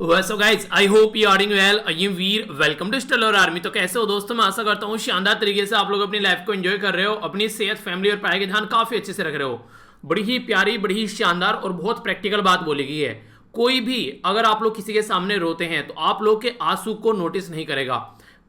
So guys I hope you are doing well. I am Veer, welcome to stellar army. तो कैसे हो दोस्तों? मैं आशा करता हूँ शानदार तरीके से आप लोग अपनी लाइफ को एंजॉय कर रहे हो, अपनी सेहत, फैमिली और पढ़ाई का ध्यान काफी अच्छे से रख रहे हो। बड़ी ही प्यारी, बड़ी ही शानदार और बहुत प्रैक्टिकल बात बोली गई है। कोई भी अगर आप लोग किसी के सामने रोते हैं तो आप लोग के आंसू को नोटिस नहीं करेगा।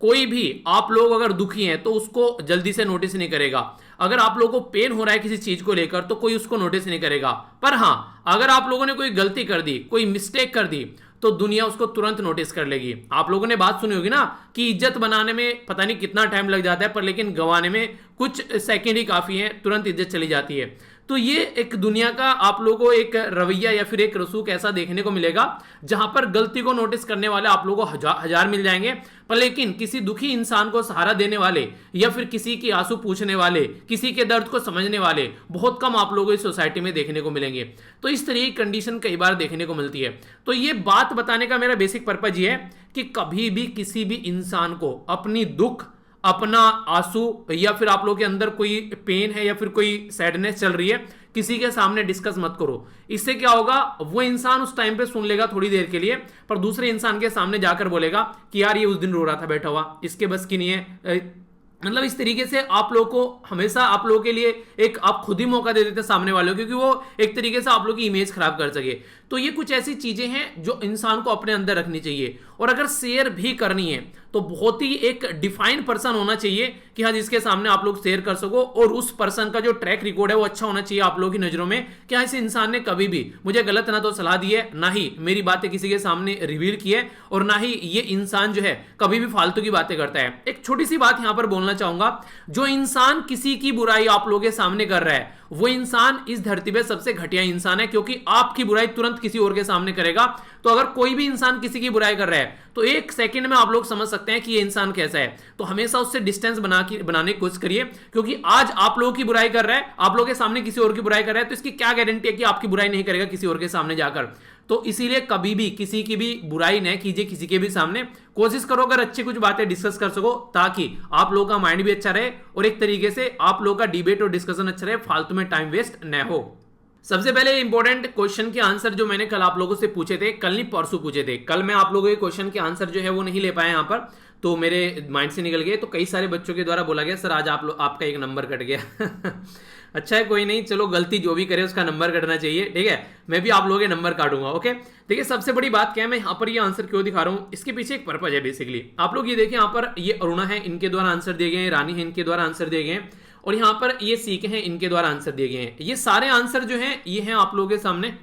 कोई भी आप लोग अगर दुखी हैं तो उसको जल्दी से नोटिस नहीं करेगा। अगर आप लोगों को पेन हो रहा है किसी चीज को लेकर तो कोई उसको नोटिस नहीं करेगा। पर हां, अगर आप लोगों ने कोई गलती कर दी, कोई मिस्टेक कर दी, तो दुनिया उसको तुरंत नोटिस कर लेगी। आप लोगों ने बात सुनी होगी ना कि इज्जत बनाने में पता नहीं कितना टाइम लग जाता है, पर लेकिन गंवाने में कुछ सेकंड ही काफी है, तुरंत इज्जत चली जाती है। तो ये एक दुनिया का आप लोगों को एक रवैया या फिर एक रसूख ऐसा देखने को मिलेगा जहां पर गलती को नोटिस करने वाले आप लोगों को हजार मिल जाएंगे, पर लेकिन किसी दुखी इंसान को सहारा देने वाले या फिर किसी की आंसू पूछने वाले, किसी के दर्द को समझने वाले बहुत कम आप लोगों इस सोसाइटी में देखने को मिलेंगे। तो इस तरह की कंडीशन कई बार देखने को मिलती है। तो ये बात बताने का मेरा बेसिक पर्पज ये है कि कभी भी किसी भी इंसान को अपनी दुख, अपना आंसू या फिर आप लोगों के अंदर कोई पेन है या फिर कोई सैडनेस चल रही है, किसी के सामने डिस्कस मत करो। इससे क्या होगा, वो इंसान उस टाइम पे सुन लेगा थोड़ी देर के लिए, पर दूसरे इंसान के सामने जाकर बोलेगा कि यार ये उस दिन रो रहा था बैठा हुआ, इसके बस की नहीं है। मतलब इस तरीके से आप लोगों को हमेशा आप लोगों के लिए एक आप खुद ही मौका दे देते सामने वालों, क्योंकि वो एक तरीके से आप लोगों की इमेज खराब कर सके। तो ये कुछ ऐसी चीजें हैं जो इंसान को अपने अंदर रखनी चाहिए। और अगर शेयर भी करनी है तो बहुत ही एक डिफाइंड पर्सन होना चाहिए कि हाँ, जिसके सामने आप लोग शेयर कर सको, और उस पर्सन का जो ट्रैक रिकॉर्ड है वो अच्छा होना चाहिए आप लोगों की नजरों में कि हाँ, इस इंसान ने कभी भी मुझे गलत ना तो सलाह दी है, ना ही मेरी बातें किसी के सामने रिवील की है, और ना ही ये इंसान जो है कभी भी फालतू की बातें करता है। एक छोटी सी बात यहां पर बोलना चाहूंगा, जो इंसान किसी की बुराई आप लोगों के सामने कर रहा है वो इंसान इस धरती पे सबसे घटिया इंसान है, क्योंकि आपकी बुराई तुरंत किसी और के सामने करेगा। तो अगर कोई भी इंसान किसी की बुराई कर रहा है तो एक सेकंड में आप लोग समझ सकते हैं कि ये इंसान कैसा है। तो हमेशा उससे डिस्टेंस बनाने की कोशिश करिए, क्योंकि आज आप लोगों की बुराई कर रहा है, आप लोगों के सामने किसी और की बुराई कर रहा है, तो इसकी क्या गारंटी है कि आपकी बुराई नहीं करेगा किसी और के सामने जाकर। तो इसीलिए कभी भी किसी की भी बुराई न कीजिए किसी के भी सामने। कोशिश करो अगर अच्छी कुछ बातें डिस्कस कर सको, ताकि आप लोगों का माइंड भी अच्छा रहे और एक तरीके से आप लोगों का डिबेट और डिस्कशन अच्छा रहे, फालतू में टाइम वेस्ट न हो। सबसे पहले इंपॉर्टेंट क्वेश्चन के आंसर जो मैंने कल आप लोगों से पूछे थे, कल नहीं परसों पूछे थे, कल मैं आप लोगों के क्वेश्चन के आंसर जो है वो नहीं ले पाया यहाँ पर, तो मेरे माइंड से निकल गए। तो कई सारे बच्चों के द्वारा बोला गया सर आज आपका एक नंबर कट गया। अच्छा है, कोई नहीं, चलो गलती जो भी करे उसका नंबर कटना चाहिए, ठीक है। मैं भी आप लोगों के नंबर काटूंगा, ओके। देखिए सबसे बड़ी बात क्या है, मैं यहाँ पर ये आंसर क्यों दिखा रहा हूँ, इसके पीछे एक पर्पज है बेसिकली। आप लोग ये देखिए, यहाँ पर ये अरुणा है, इनके द्वारा आंसर दिए गए हैं, रानी है, इनके द्वारा आंसर दिए गए हैं, और यहाँ पर ये सीके हैं, इनके द्वारा आंसर दिए गए हैं। ये सारे आंसर जो हैं ये हैं आप लोगों के सामने,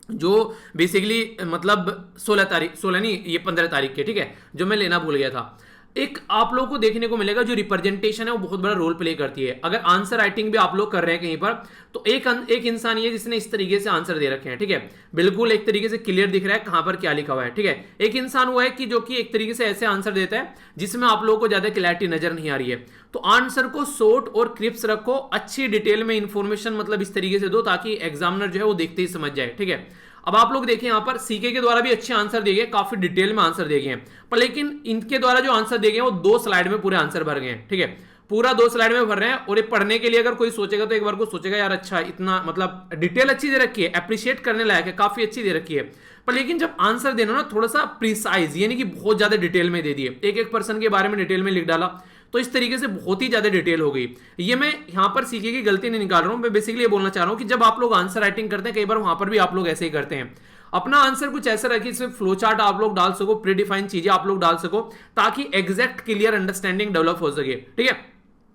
जो बेसिकली मतलब 16 नहीं, ये 15 तारीख के, ठीक है, जो मैं लेना भूल गया था। एक आप लोगों को देखने को मिलेगा जो रिप्रेजेंटेशन है वो बहुत बड़ा रोल प्ले करती है। अगर आंसर राइटिंग भी आप लोग कर रहे हैं कहीं पर, तो एक इंसान ये जिसने इस तरीके से आंसर दे रखे हैं, ठीक है, बिल्कुल एक तरीके से क्लियर दिख रहा है कहां पर क्या लिखा हुआ है, ठीक है। एक इंसान हुआ है कि जो कि एक तरीके से ऐसे आंसर देता है जिसमें आप लोगों को ज्यादा क्लैरिटी नजर नहीं आ रही है। तो आंसर को शॉर्ट और क्रिप्स रखो, अच्छी डिटेल में इंफॉर्मेशन मतलब इस तरीके से दो ताकि एग्जामिनर जो है वो देखते ही समझ जाए, ठीक है। अब आप लोग देखिए यहाँ पर सीके के द्वारा भी अच्छे आंसर दिए गए, काफी डिटेल में आंसर दिए गए हैं, पर लेकिन इनके द्वारा जो आंसर दिए गए वो 2 स्लाइड में पूरे आंसर भर गए हैं, ठीक है, पूरा 2 स्लाइड में भर रहे हैं। और ये पढ़ने के लिए अगर कोई सोचेगा तो एक बार को सोचेगा यार अच्छा इतना मतलब डिटेल अच्छी दे रखी है, अप्रिशिएट करने लायक है, काफी अच्छी दे रखी है। पर लेकिन जब आंसर देना ना थोड़ा सा प्रिसाइज, यानी कि बहुत ज्यादा डिटेल में दे दिए, एक पर्सन के बारे में डिटेल में लिख डाला, तो इस तरीके से बहुत ही ज्यादा डिटेल हो गई। ये मैं यहां पर सीखे की गलती नहीं निकाल रहा हूं, मैं बेसिकली ये बोलना चाह रहा हूं कि जब आप लोग आंसर राइटिंग करते हैं कई बार वहां पर भी आप लोग ऐसे ही करते हैं। अपना आंसर कुछ ऐसा रखिए इसमें फ्लो चार्ट आप लोग डाल सको, प्री डिफाइन चीजें आप लोग डाल सको, ताकि एग्जैक्ट क्लियर अंडरस्टैंडिंग डेवलप हो सके, ठीक है।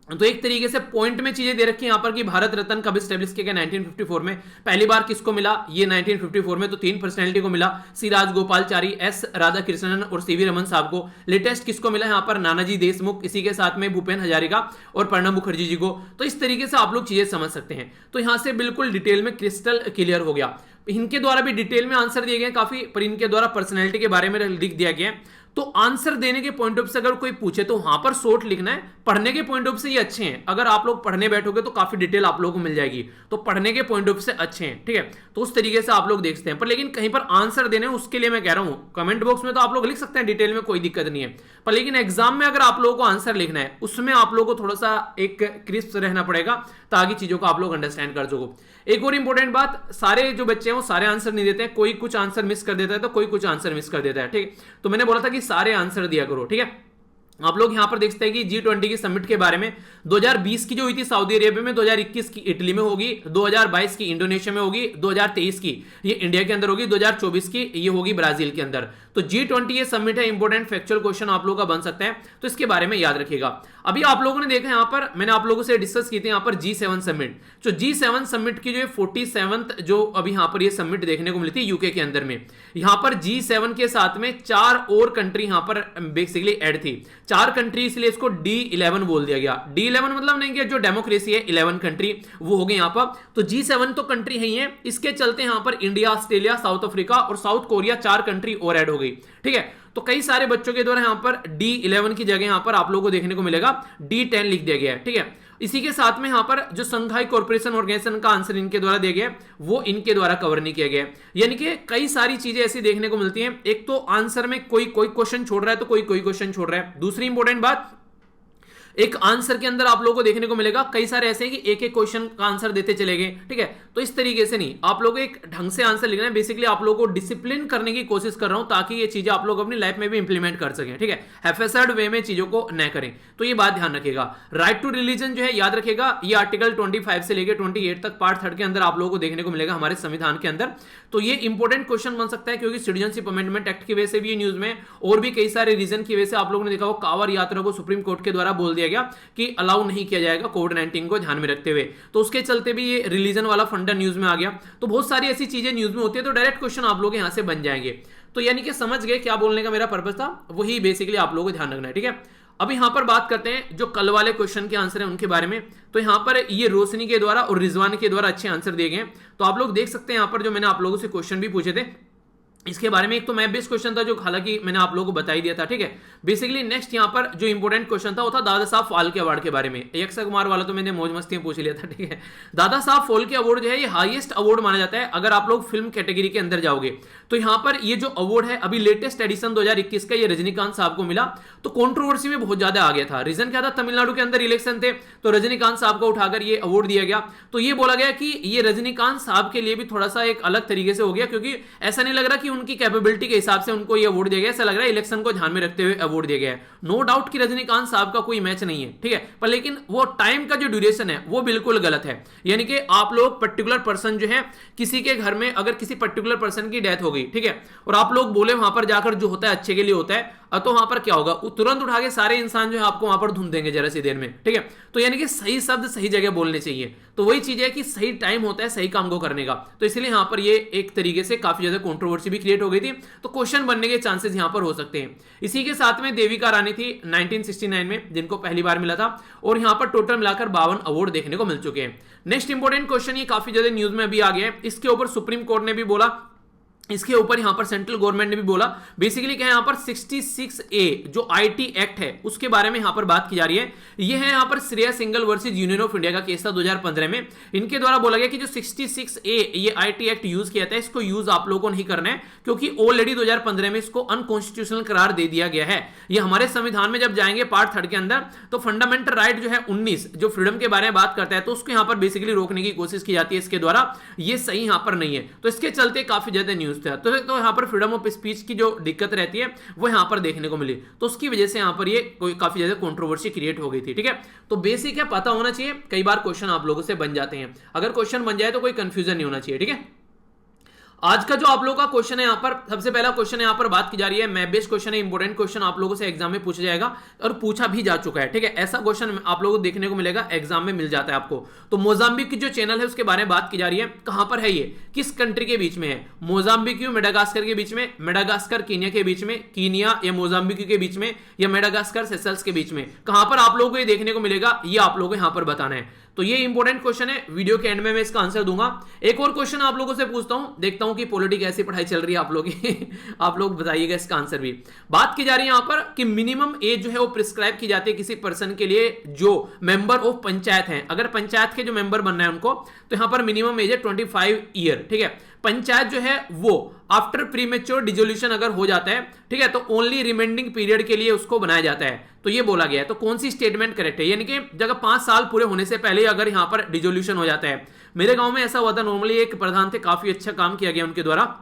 तो एक तरीके से पॉइंट में चीजें दे रखी हैं यहाँ पर कि भारत रत्न कब स्टेब्लिश किया गया, 1954 में। पहली बार किसको मिला, ये 1954 में, तो 3 पर्सनैलिटी को मिला, सी राजगोपालचारी, एस राधाकृष्णन और सीवी रमन साहब को। लेटेस्ट किसको मिला यहाँ पर, नानाजी देशमुख, इसी के साथ में भूपेन हजारिका और प्रणब मुखर्जी जी को। तो इस तरीके से आप लोग चीजें समझ सकते हैं। तो यहां से बिल्कुल डिटेल में क्रिस्टल क्लियर हो गया। इनके द्वारा भी डिटेल में आंसर दिए गए काफी, पर इनके द्वारा पर्सनैलिटी के बारे में लिख दिया गया। तो आंसर देने के पॉइंट ऑफ से अगर कोई पूछे तो वहां पर शॉर्ट लिखना है, पढ़ने के पॉइंट ऑफ से ये अच्छे हैं। अगर आप लोग पढ़ने बैठोगे तो काफी डिटेल आप लोगों को मिल जाएगी, तो पढ़ने के पॉइंट ऑफ से अच्छे हैं, ठीक है। तो उस तरीके से आप लोग देखते हैं, पर लेकिन कहीं पर आंसर देने उसके लिए मैं कह रहा हूं कमेंट बॉक्स में तो आप लोग लिख सकते हैं डिटेल में, कोई दिक्कत नहीं है, पर लेकिन एग्जाम में अगर आप लोगों को आंसर लिखना है उसमें आप लोगों को थोड़ा सा एक क्रिस्प रहना पड़ेगा ताकि चीजों को आप लोग अंडरस्टैंड कर सको। एक और इंपॉर्टेंट बात, सारे जो बच्चे हैं वो सारे आंसर नहीं देते हैं, कोई कुछ आंसर मिस कर देता है तो कोई कुछ आंसर मिस कर देता है, ठीक है। तो मैंने बोला था कि सारे आंसर दिया करो, ठीक है। आप लोग यहां पर देख सकते हैं कि G20 की समिट के बारे में 2020 की जो हुई थी सऊदी अरेबिया में, 2021 की इटली में होगी, 2022 की इंडोनेशिया में होगी, 2023 की ये इंडिया के अंदर होगी, 2024 की ये होगी ब्राजील के अंदर। तो G20 ये समिट है, इंपॉर्टेंट फैक्चुअल क्वेश्चन आप लोगों का बन सकता है, तो इसके बारे में याद रखिएगा। अभी आप लोगों ने देखा यहां पर मैंने आप लोगों से डिस्कस की थी यहां पर G7 समिट, जो G7 समिट की जो 47th जो अभी यहां पर ये समिट देखने को मिली थी यूके के अंदर में। यहां पर G7 के साथ में 4 और कंट्री यहां पर बेसिकली ऐड थी, 4 कंट्री, इसलिए इसको D11 बोल दिया गया। D11 मतलब नहीं कि जो डेमोक्रेसी है 11 कंट्री वो हो गए यहां पर, तो G7 तो कंट्री है ही है, इसके चलते यहां पर इंडिया, ऑस्ट्रेलिया, साउथ अफ्रीका और साउथ कोरिया 4 कंट्री और ऐड हो गई, ठीक है। तो कई सारे बच्चों के द्वारा यहां पर D11 की जगह यहां पर आप लोगों को देखने को मिलेगा D10 लिख दिया गया है, ठीक है। इसी के साथ में यहां पर जो संघाई कॉर्पोरेशन ऑर्गेनाइजेशन का आंसर इनके द्वारा दिया गया वो इनके द्वारा कवर नहीं किया गया, यानी कि कई सारी चीजें ऐसी देखने को मिलती हैं। एक तो आंसर में कोई क्वेश्चन छोड़ रहा है तो कोई क्वेश्चन छोड़ रहा है। दूसरी इंपॉर्टेंट बात, एक आंसर के अंदर आप लोगों को देखने को मिलेगा कई सारे ऐसे हैं कि एक एक क्वेश्चन का आंसर देते चले गए, ठीक है। तो इस तरीके से नहीं, आप लोगों को एक ढंग से आंसर लिखना है। बेसिकली आप लोगों को डिसिप्लिन करने की कोशिश कर रहा हूं ताकि ये चीजें आप लोग अपनी लाइफ में भी इंप्लीमेंट कर सकें, ठीक है। हैफेजर्ड वे में चीजों को न करें, तो ये बात ध्यान रखिएगा। राइट टू रिलीजन जो है याद रखिएगा, ये आर्टिकल 25 से लेकर 28 तक पार्ट 3 के अंदर आप लोगों को देखने को मिलेगा हमारे संविधान के अंदर। तो ये इंपॉर्टेंट क्वेश्चन बन सकता है क्योंकि सिटीजनशिप अमेंडमेंट एक्ट की वजह से भी ये न्यूज में और भी कई सारे रीजन की वजह से आप लोगों ने देखा वो कांवड़ यात्रा को सुप्रीम कोर्ट के द्वारा बोल दिया गया कि अलाउ नहीं किया जाएगा कोविड-19 को ध्यान में रखते हुए, तो उसके चलते भी ये रिलीजन वाला फंडा न्यूज में आ गया। तो बहुत सारी ऐसी चीजें न्यूज में होती है, तो डायरेक्ट क्वेश्चन आप लोग यहां से बन जाएंगे। तो यानी कि समझ गए क्या बोलने का मेरा पर्पस था, वही बेसिकली आप लोगों को ध्यान रखना है, ठीक है। अब यहां पर बात करते हैं जो कल वाले क्वेश्चन के आंसर हैं उनके बारे में। तो यहां पर ये रोशनी के द्वारा और रिजवान के द्वारा अच्छे आंसर दिए गए, तो आप लोग देख सकते हैं यहां पर जो मैंने आप लोगों से क्वेश्चन भी पूछे थे इसके बारे में। एक तो मैप बेस्ड क्वेश्चन था जो हालांकि मैंने आप लोगों को बता ही दिया था, ठीक है। बेसिकली नेक्स्ट यहां पर जो इंपॉर्टेंट क्वेश्चन था वो था दादा साहब फाल्के अवार्ड के बारे में। अक्षय कुमार वाला तो मैंने मौज मस्ती में पूछ लिया था, ठीक है। दादा साहब फाल्के अवार्ड जो है ये हाईएस्ट अवार्ड माना जाता है अगर आप लोग फिल्म कैटेगरी के अंदर जाओगे। तो यहां पर ये जो अवार्ड है अभी लेटेस्ट एडिशन 2021 का ये रजनीकांत साहब को मिला, तो कंट्रोवर्सी में बहुत ज्यादा आ गया था। रीजन क्या था, तमिलनाडु के अंदर इलेक्शन थे तो रजनीकांत साहब को उठाकर ये अवार्ड दिया गया। तो ये बोला गया कि ये रजनीकांत साहब के लिए भी थोड़ा सा एक अलग तरीके से हो गया, क्योंकि ऐसा नहीं लग रहा कि उनकी कैपेबिलिटी हिसाब से उनको ये अवार्ड दिया गया, ऐसा लग रहा है इलेक्शन को ध्यान में रखते हुए अवार्ड दिया गया है। नो डाउट कि रजनीकांत साहब का कोई मैच नहीं है, ठीक है, पर लेकिन वो टाइम का जो ड्यूरेशन है वो बिल्कुल गलत है। यानी कि आप लोग पर्टिकुलर पर्सन जो है किसी के घर में अगर किसी पर्टिकुलर पर्सन की डेथ हो गई, ठीक है, और आप लोग बोले वहां पर जाकर जो होता है अच्छे के लिए होता है, तो वहां पर क्या होगा, तुरंत उठा के सारे इंसान जो है आपको वहां पर धुन देंगे जरा सी देर में, ठीक है। तो यानी कि सही शब्द सही जगह बोलने चाहिए, तो वही चीज है कि सही टाइम होता है सही काम को करने का। तो इसलिए यहां पर ये एक तरीके से काफी ज्यादा कंट्रोवर्सी भी क्रिएट हो गई थी, तो क्वेश्चन बनने के चांसेस यहां पर हो सकते हैं। इसी के साथ में देविका रानी थी 1969 में जिनको पहली बार मिला था, और यहां पर टोटल मिलाकर 52 अवार्ड देखने को मिल चुके हैं। नेक्स्ट इंपॉर्टेंट क्वेश्चन ये काफी ज्यादा न्यूज में अभी आ गया है, इसके ऊपर सुप्रीम कोर्ट ने भी बोला, इसके ऊपर यहां पर सेंट्रल गवर्नमेंट ने भी बोला। बेसिकली क्या है, यहां पर 66A जो आईटी एक्ट है उसके बारे में यहां पर बात की जा रही है। यह है यहां पर Shreya single versus union of India का केस था 2015 में। इनके द्वारा बोला गया कि जो 66A ये आईटी एक्ट यूज किया था इसको यूज आप लोगों को नहीं करना है, क्योंकि ऑलरेडी 2015 में इसको अनकॉन्स्टिट्यूशनल करार दे दिया गया है। ये हमारे संविधान में जब जाएंगे पार्ट 3 के अंदर, तो फंडामेंटल राइट जो है 19 जो फ्रीडम के बारे में बात करता है, तो उसको यहां पर बेसिकली रोकने की कोशिश की जाती है इसके द्वारा। ये सही यहां पर नहीं है, तो इसके चलते काफी ज्यादा न्यूज था। तो यहां पर फ्रीडम ऑफ स्पीच की जो दिक्कत रहती है वो यहां पर देखने को मिली, तो उसकी वजह से यहां पर ये कोई काफी ज्यादा कंट्रोवर्सी क्रिएट हो गई थी, ठीक है। तो बेसिक है, पता होना चाहिए, कई बार क्वेश्चन आप लोगों से बन जाते हैं, अगर क्वेश्चन बन जाए तो कोई कंफ्यूजन नहीं होना चाहिए, ठीक है। आज का जो आप लोगों का क्वेश्चन है, यहां पर सबसे पहला क्वेश्चन यहां पर बात की जा रही है, मैप बेस्ड क्वेश्चन है, इंपॉर्टेंट क्वेश्चन आप लोगों से एग्जाम में पूछा जाएगा और पूछा भी जा चुका है, ठीक है। ऐसा क्वेश्चन आप लोगों को देखने को मिलेगा, एग्जाम में मिल जाता है आपको। तो मोजाम्बिक की जो चैनल है उसके बारे में बात की जा रही है, कहां पर है, ये किस कंट्री के बीच में है, मोजाम्बिक मेडागास्कर के बीच में, मेडागास्कर कीनिया के बीच में, कीनिया या मोजाम्बिक के बीच में, या मेडागास्कर सेशल्स के बीच में, कहां पर आप लोगों को ये देखने को मिलेगा, ये आप लोगों को यहां पर बताना है। तो ये इंपॉर्टेंट क्वेश्चन है, वीडियो के एंड में मैं इसका आंसर दूंगा। एक और क्वेश्चन आप लोगों से पूछता हूं, देखता हूं कि पॉलिटी कैसी पढ़ाई चल रही है आप लोगों की आप लोग बताइएगा इसका आंसर भी। बात की जा रही है यहां पर कि मिनिमम एज जो है वो प्रिस्क्राइब की जाती है किसी पर्सन के लिए जो मेंबर ऑफ पंचायत है। अगर पंचायत के जो मेंबर बनना है उनको, तो यहां पर मिनिमम एज है 25 ईयर, ठीक है। पंचायत जो है वो आफ्टर प्रीमेच्योर डिसोल्यूशन अगर हो जाता है, ठीक है, तो ओनली रिमेंडिंग पीरियड के लिए उसको बनाया जाता है, तो ये बोला गया है। तो कौन सी स्टेटमेंट करेक्ट है, यानी कि जगह 5 साल पूरे होने से पहले अगर यहां पर डिसोल्यूशन हो जाता है। मेरे गांव में ऐसा हुआ था, नॉर्मली एक प्रधान थे, काफी अच्छा काम किया गया उनके द्वारा,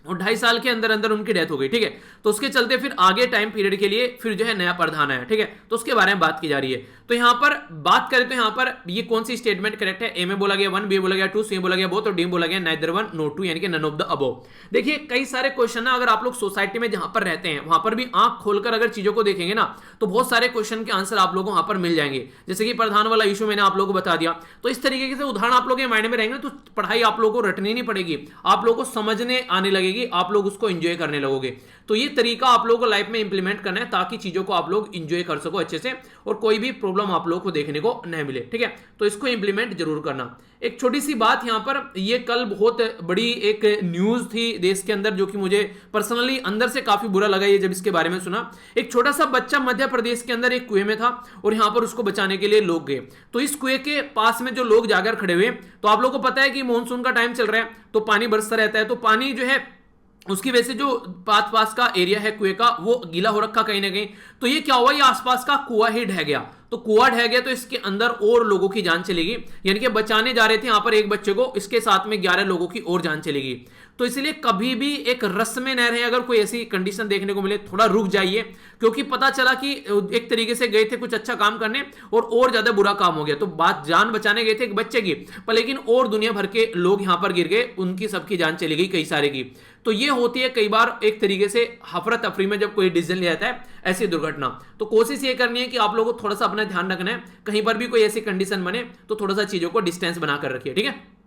और 2.5 साल के अंदर अंदर उनकी डेथ हो गई, ठीक है। तो उसके चलते फिर आगे टाइम पीरियड के लिए फिर जो है नया प्रधान आया, ठीक है, तो उसके बारे में बात की जा रही है। तो यहां पर बात करें तो यहां पर ये कौन सी स्टेटमेंट करेक्ट है, ए में बोला गया 1, बी बोला गया 2, सी बोला गया बोथ, और डी बोला गया नाइदर 1 नो 2, यानी कि नन ऑफ द अबव। देखिए कई सारे क्वेश्चन ना, अगर आप लोग सोसाइटी में जहां पर रहते हैं वहां पर भी आंख खोलकर अगर चीजों को देखेंगे ना, तो बहुत सारे क्वेश्चन के आंसर आप लोगों को वहां पर मिल जाएंगे। जैसे कि प्रधान वाला इशू मैंने आप लोगों को बता दिया, तो इस तरीके से उदाहरण आप लोगों के माइंड में रहेंगे, तो पढ़ाई आप लोगों को रटनी नहीं पड़ेगी, आप लोगों को समझने आने लगेगी, आप लोग उसको एंजॉय करने लगोगे। तो ये तरीका आप लोगों को लाइफ में इंप्लीमेंट करना है ताकि चीजों को आप लोग एंजॉय कर सको अच्छे से, और कोई भी प्रॉब्लम आप लोगों को देखने को नहीं मिले, ठीक है। तो इसको इंप्लीमेंट जरूर करना। एक छोटी सी बात यहां पर, ये कल बहुत बड़ी एक न्यूज थी देश के अंदर, जो कि मुझे पर्सनली अंदर से काफी बुरा लगा ये जब इसके बारे में सुना। एक छोटा सा बच्चा मध्य प्रदेश के अंदर एक कुएं में था, और यहां पर उसको बचाने के लिए लोग गए। तो इस कुएं के पास में जो लोग जाकर खड़े हुए, तो आप लोगों को पता है कि मानसून का टाइम चल रहा है, तो पानी बरसता रहता है, तो पानी जो है उसकी वजह से जो पास का एरिया है कुएं का वो गीला हो रखा कहीं ना कहीं। तो ये क्या हुआ, ये आसपास का कुआं ही ढह गया। तो कुआं ढह गया तो इसके अंदर और लोगों की जान चलेगी, यानी कि बचाने जा रहे थे यहां पर एक बच्चे को, इसके साथ में 11 लोगों की और जान चलेगी। तो इसलिए कभी भी एक रस में न रहे, अगर कोई ऐसी कंडीशन देखने को मिले थोड़ा रुक जाइए, क्योंकि पता चला कि एक तरीके से गए थे कुछ अच्छा काम करने और ज्यादा बुरा काम हो गया। तो बात जान बचाने गए थे एक बच्चे की, पर लेकिन और दुनिया भर के लोग यहां पर गिर गए, उनकी सबकी जान चली गई, कई सारे की। तो ये होती है कई बार एक तरीके से हफरा तफरी में जब कोई डिसीजन लिया जाता है, ऐसी दुर्घटना। तो कोशिश ये करनी है कि आप लोगों को थोड़ा सा अपना ध्यान रखना है, कहीं पर भी कोई ऐसी कंडीशन बने तो थोड़ा सा चीजों को डिस्टेंस बनाकर रखिए, ठीक है।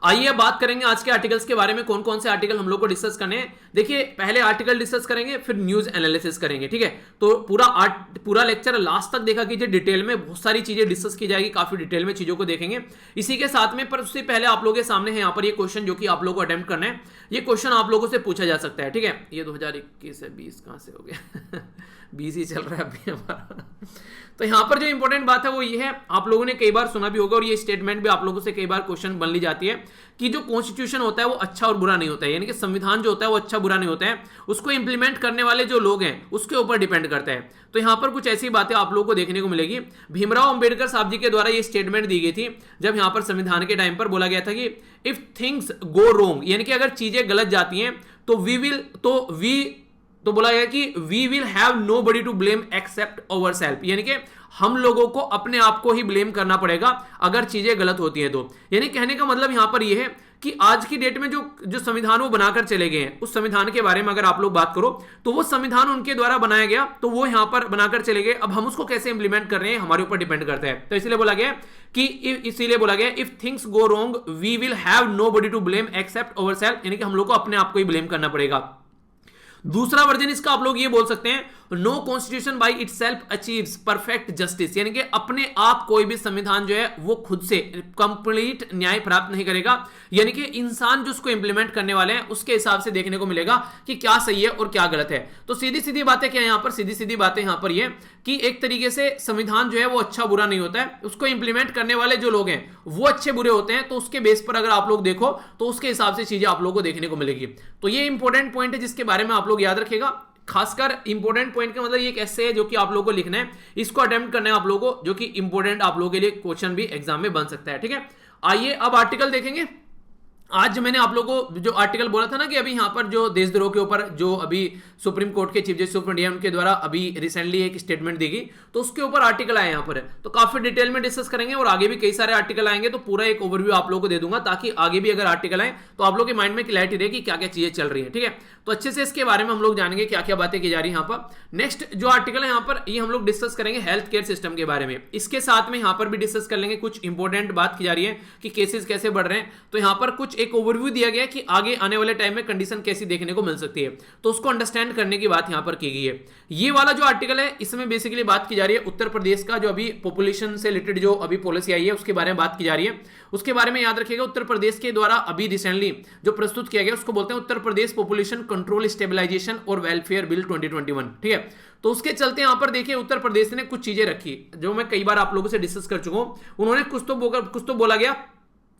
आइए बात करेंगे आज के आर्टिकल्स के बारे में, कौन कौन से आर्टिकल हम लोग को डिस्कस करने हैं। देखिए पहले आर्टिकल डिस्कस करेंगे, फिर न्यूज एनालिसिस करेंगे, ठीक है। तो पूरा लेक्चर लास्ट तक देखा कीजिए, डिटेल में बहुत सारी चीजें डिस्कस की जाएगी, काफी डिटेल में चीजों को देखेंगे इसी के साथ में। पर उससे पहले आप लोगों के सामने है यहाँ पर ये क्वेश्चन जो कि आप लोगों को अटेम्प्ट करना है। ये क्वेश्चन आप लोगों से पूछा जा सकता है, ठीक है। ये 2021 है, 20 कहां से हो गया 20 ही चल रहा है अभी हमारा। तो यहां पर जो इंपॉर्टेंट बात है वो ये है, आप लोगों ने कई बार सुना भी होगा, और ये स्टेटमेंट भी आप लोगों से कई बार क्वेश्चन बन ली जाती है कि जो कॉन्स्टिट्यूशन होता है वो अच्छा और बुरा नहीं होता है, यानी कि संविधान जो होता है वो अच्छा बुरा नहीं होता है, उसको इंप्लीमेंट करने वाले जो लोग हैं उसके ऊपर डिपेंड करता है। तो यहां पर कुछ ऐसी बातें आप लोगों को देखने को मिलेगी। भीमराव अंबेडकर साहब जी के द्वारा ये स्टेटमेंट दी गई थी, जब यहां पर संविधान के टाइम पर बोला गया था कि इफ थिंग्स गो रोंग, यानी कि अगर चीजें गलत जाती हैं तो बोला गया कि we will have nobody to blame except our self, यानी कि हम लोगों को अपने आप को ही ब्लेम करना पड़ेगा अगर चीजें गलत होती हैं तो। यानी कहने का मतलब यहां पर यह है कि आज की डेट में जो संविधान वो बनाकर चले गए हैं, उस संविधान के बारे में अगर आप लोग बात करो तो वो संविधान उनके द्वारा बनाया गया, तो वो यहां पर बनाकर चले गए। अब हम उसको कैसे इंप्लीमेंट कर रहे हैं हमारे ऊपर डिपेंड करता है। तो इसलिए बोला गया if things go wrong we will have nobody to blame except our self, यानी कि हम लोग को अपने आप को ही ब्लेम करना पड़ेगा। दूसरा वर्जन इसका आप लोग ये बोल सकते हैं, no constitution by itself achieves perfect justice, यानी कि अपने आप कोई भी संविधान जो है वो खुद से कंप्लीट न्याय प्राप्त नहीं करेगा, यानी कि इंसान जो उसको इंप्लीमेंट करने वाले हैं उसके हिसाब से देखने को मिलेगा कि क्या सही है और क्या गलत है। तो सीधी सीधी बातें क्या है यहां पर, सीधी सीधी बातें यहां पर ये कि एक तरीके से संविधान जो है वो अच्छा बुरा नहीं होता है, उसको इंप्लीमेंट करने वाले जो लोग हैं वो अच्छे बुरे होते हैं। तो उसके बेस पर अगर आप लोग देखो तो उसके हिसाब से चीजें आप लोगों को देखने को मिलेगी। तो ये इंपॉर्टेंट पॉइंट है जिसके बारे में आप लोग याद रखिएगा। खासकर इंपॉर्टेंट पॉइंट का मतलब ये एक ऐसे है जो कि आप लोगों को लिखना है, इसको अटेम्प्ट करना है आप लोगों को, जो कि इंपॉर्टेंट आप लोगों के लिए क्वेश्चन भी एग्जाम में बन सकता है, ठीक है। आइए अब आर्टिकल देखेंगे। आज मैंने आप लोगों को जो आर्टिकल बोला था ना कि अभी यहां पर जो देशद्रोह के ऊपर जो अभी सुप्रीम कोर्ट के चीफ जस्टिस ऑफ इंडिया उनके द्वारा अभी रिसेंटली एक स्टेटमेंट दी गई, तो उसके ऊपर आर्टिकल आए यहां पर, तो काफी डिटेल में डिस्कस करेंगे और आगे भी कई सारे आर्टिकल आएंगे, तो पूरा एक ओवरव्यू आप लोगों को दे दूंगा ताकि आगे भी अगर आर्टिकल आए तो आप लोगों के माइंड में क्लैरिटी रहे कि क्या क्या चीजें चल रही है, ठीक है। तो अच्छे से इसके बारे में हम लोग जानेंगे क्या क्या बातें की जा रही है यहाँ पर। नेक्स्ट जो आर्टिकल है यहाँ पर, ये हम लोग डिस्कस करेंगे हेल्थ केयर सिस्टम के बारे में। इसके साथ में यहाँ पर भी डिस्कस कर लेंगे, कुछ इंपॉर्टेंट बात की जा रही है कि केसेस कैसे बढ़ रहे हैं। तो यहाँ पर कुछ एक ओवरव्यू दिया गया है कि आगे आने वाले टाइम में कंडीशन कैसी देखने को मिल सकती है, तो उसको अंडरस्टैंड करने की बात यहाँ पर की गई है। ये वाला जो आर्टिकल है इसमें बेसिकली बात की जा रही है उत्तर प्रदेश का जो अभी पॉपुलेशन से रिलेटेड जो अभी पॉलिसी आई है उसके बारे में बात की जा रही है। उसके बारे में याद रखिएगा, उत्तर प्रदेश के द्वारा अभी रिसेंटली जो प्रस्तुत किया गया उसको बोलते हैं Uttar Pradesh population control stabilization और वेलफेयर बिल 2021। ठीक है, तो उसके चलते यहां पर देखिए उत्तर प्रदेश ने कुछ चीजें रखी जो मैं कई बार आप लोगों से डिस्कस कर चुका हूं। उन्होंने कुछ तो बोला गया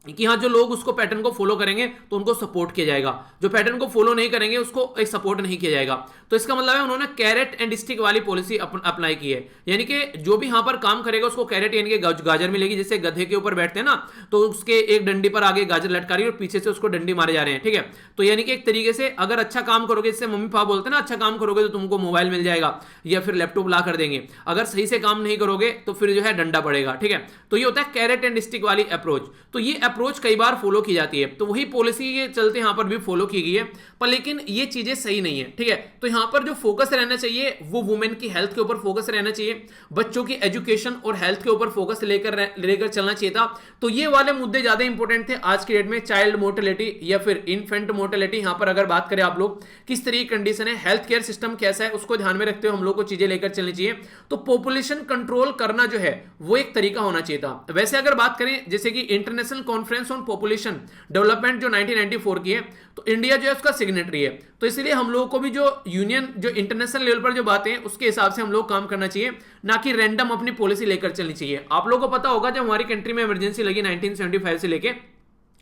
कि हाँ जो लोग उसको पैटर्न को फॉलो करेंगे तो उनको सपोर्ट किया जाएगा, जो पैटर्न को फॉलो नहीं करेंगे उसको एक सपोर्ट नहीं किया जाएगा। तो इसका मतलब है उन्होंने कैरेट एंड स्टिक वाली पॉलिसी अप्लाई की है, यानी कि जो भी यहां पर काम करेगा उसको कैरेट यानी कि गाजर मिलेगी। जैसे गधे के ऊपर बैठते हैं ना, तो उसके एक डंडी पर आगे गाजर लटका रही है और पीछे से उसको डंडी मारे जा रहे हैं। ठीक है, तो यानी कि एक तरीके से अगर अच्छा काम करोगे, जैसे मम्मी पापा बोलते हैं ना अच्छा काम करोगे तो तुमको मोबाइल मिल जाएगा या फिर लैपटॉप ला कर देंगे, अगर सही से काम नहीं करोगे तो फिर जो है डंडा पड़ेगा। ठीक है, तो ये होता है कैरेट एंड स्टिक वाली अप्रोच। तो ये अप्रोच कई बार फॉलो की जाती है, तो वही पॉलिसी के चलते यहां पर भी फॉलो की गई है, पर लेकिन ये चीजें सही नहीं है। ठीक है, तो यहां पर जो फोकस रहना चाहिए वो वुमेन की हेल्थ के ऊपर फोकस रहना चाहिए, बच्चों की एजुकेशन और हेल्थ के ऊपर फोकस लेकर चलना चाहिए था। तो ये वाले मुद्दे ज्यादा इंपॉर्टेंट थे आज की डेट में। चाइल्ड मोर्टेलिटी या फिर इन्फेंट मोर्टेलिटी, यहां पर अगर बात करें आप लोग किस तरह की कंडीशन है, हेल्थ केयर सिस्टम कैसा है, उसको ध्यान में रखते हुए हम लोग को चीजें लेकर चलनी चाहिए। तो पॉपुलेशन कंट्रोल करना जो है वो एक तरीका होना चाहिए था। वैसे अगर बात करें जैसे कि international conference on population development जो 1994 की है, तो इंडिया जो है उसका सिग्नेटरी है। तो इसलिए हम लोगों को भी जो यूनियन जो इंटरनेशनल लेवल पर जो बातें हैं उसके हिसाब से हम लोग काम करना चाहिए, ना कि रैंडम अपनी पॉलिसी लेकर चलनी चाहिए। आप लोगों को पता होगा जब हमारी कंट्री में इमरजेंसी लगी 1975 से लेके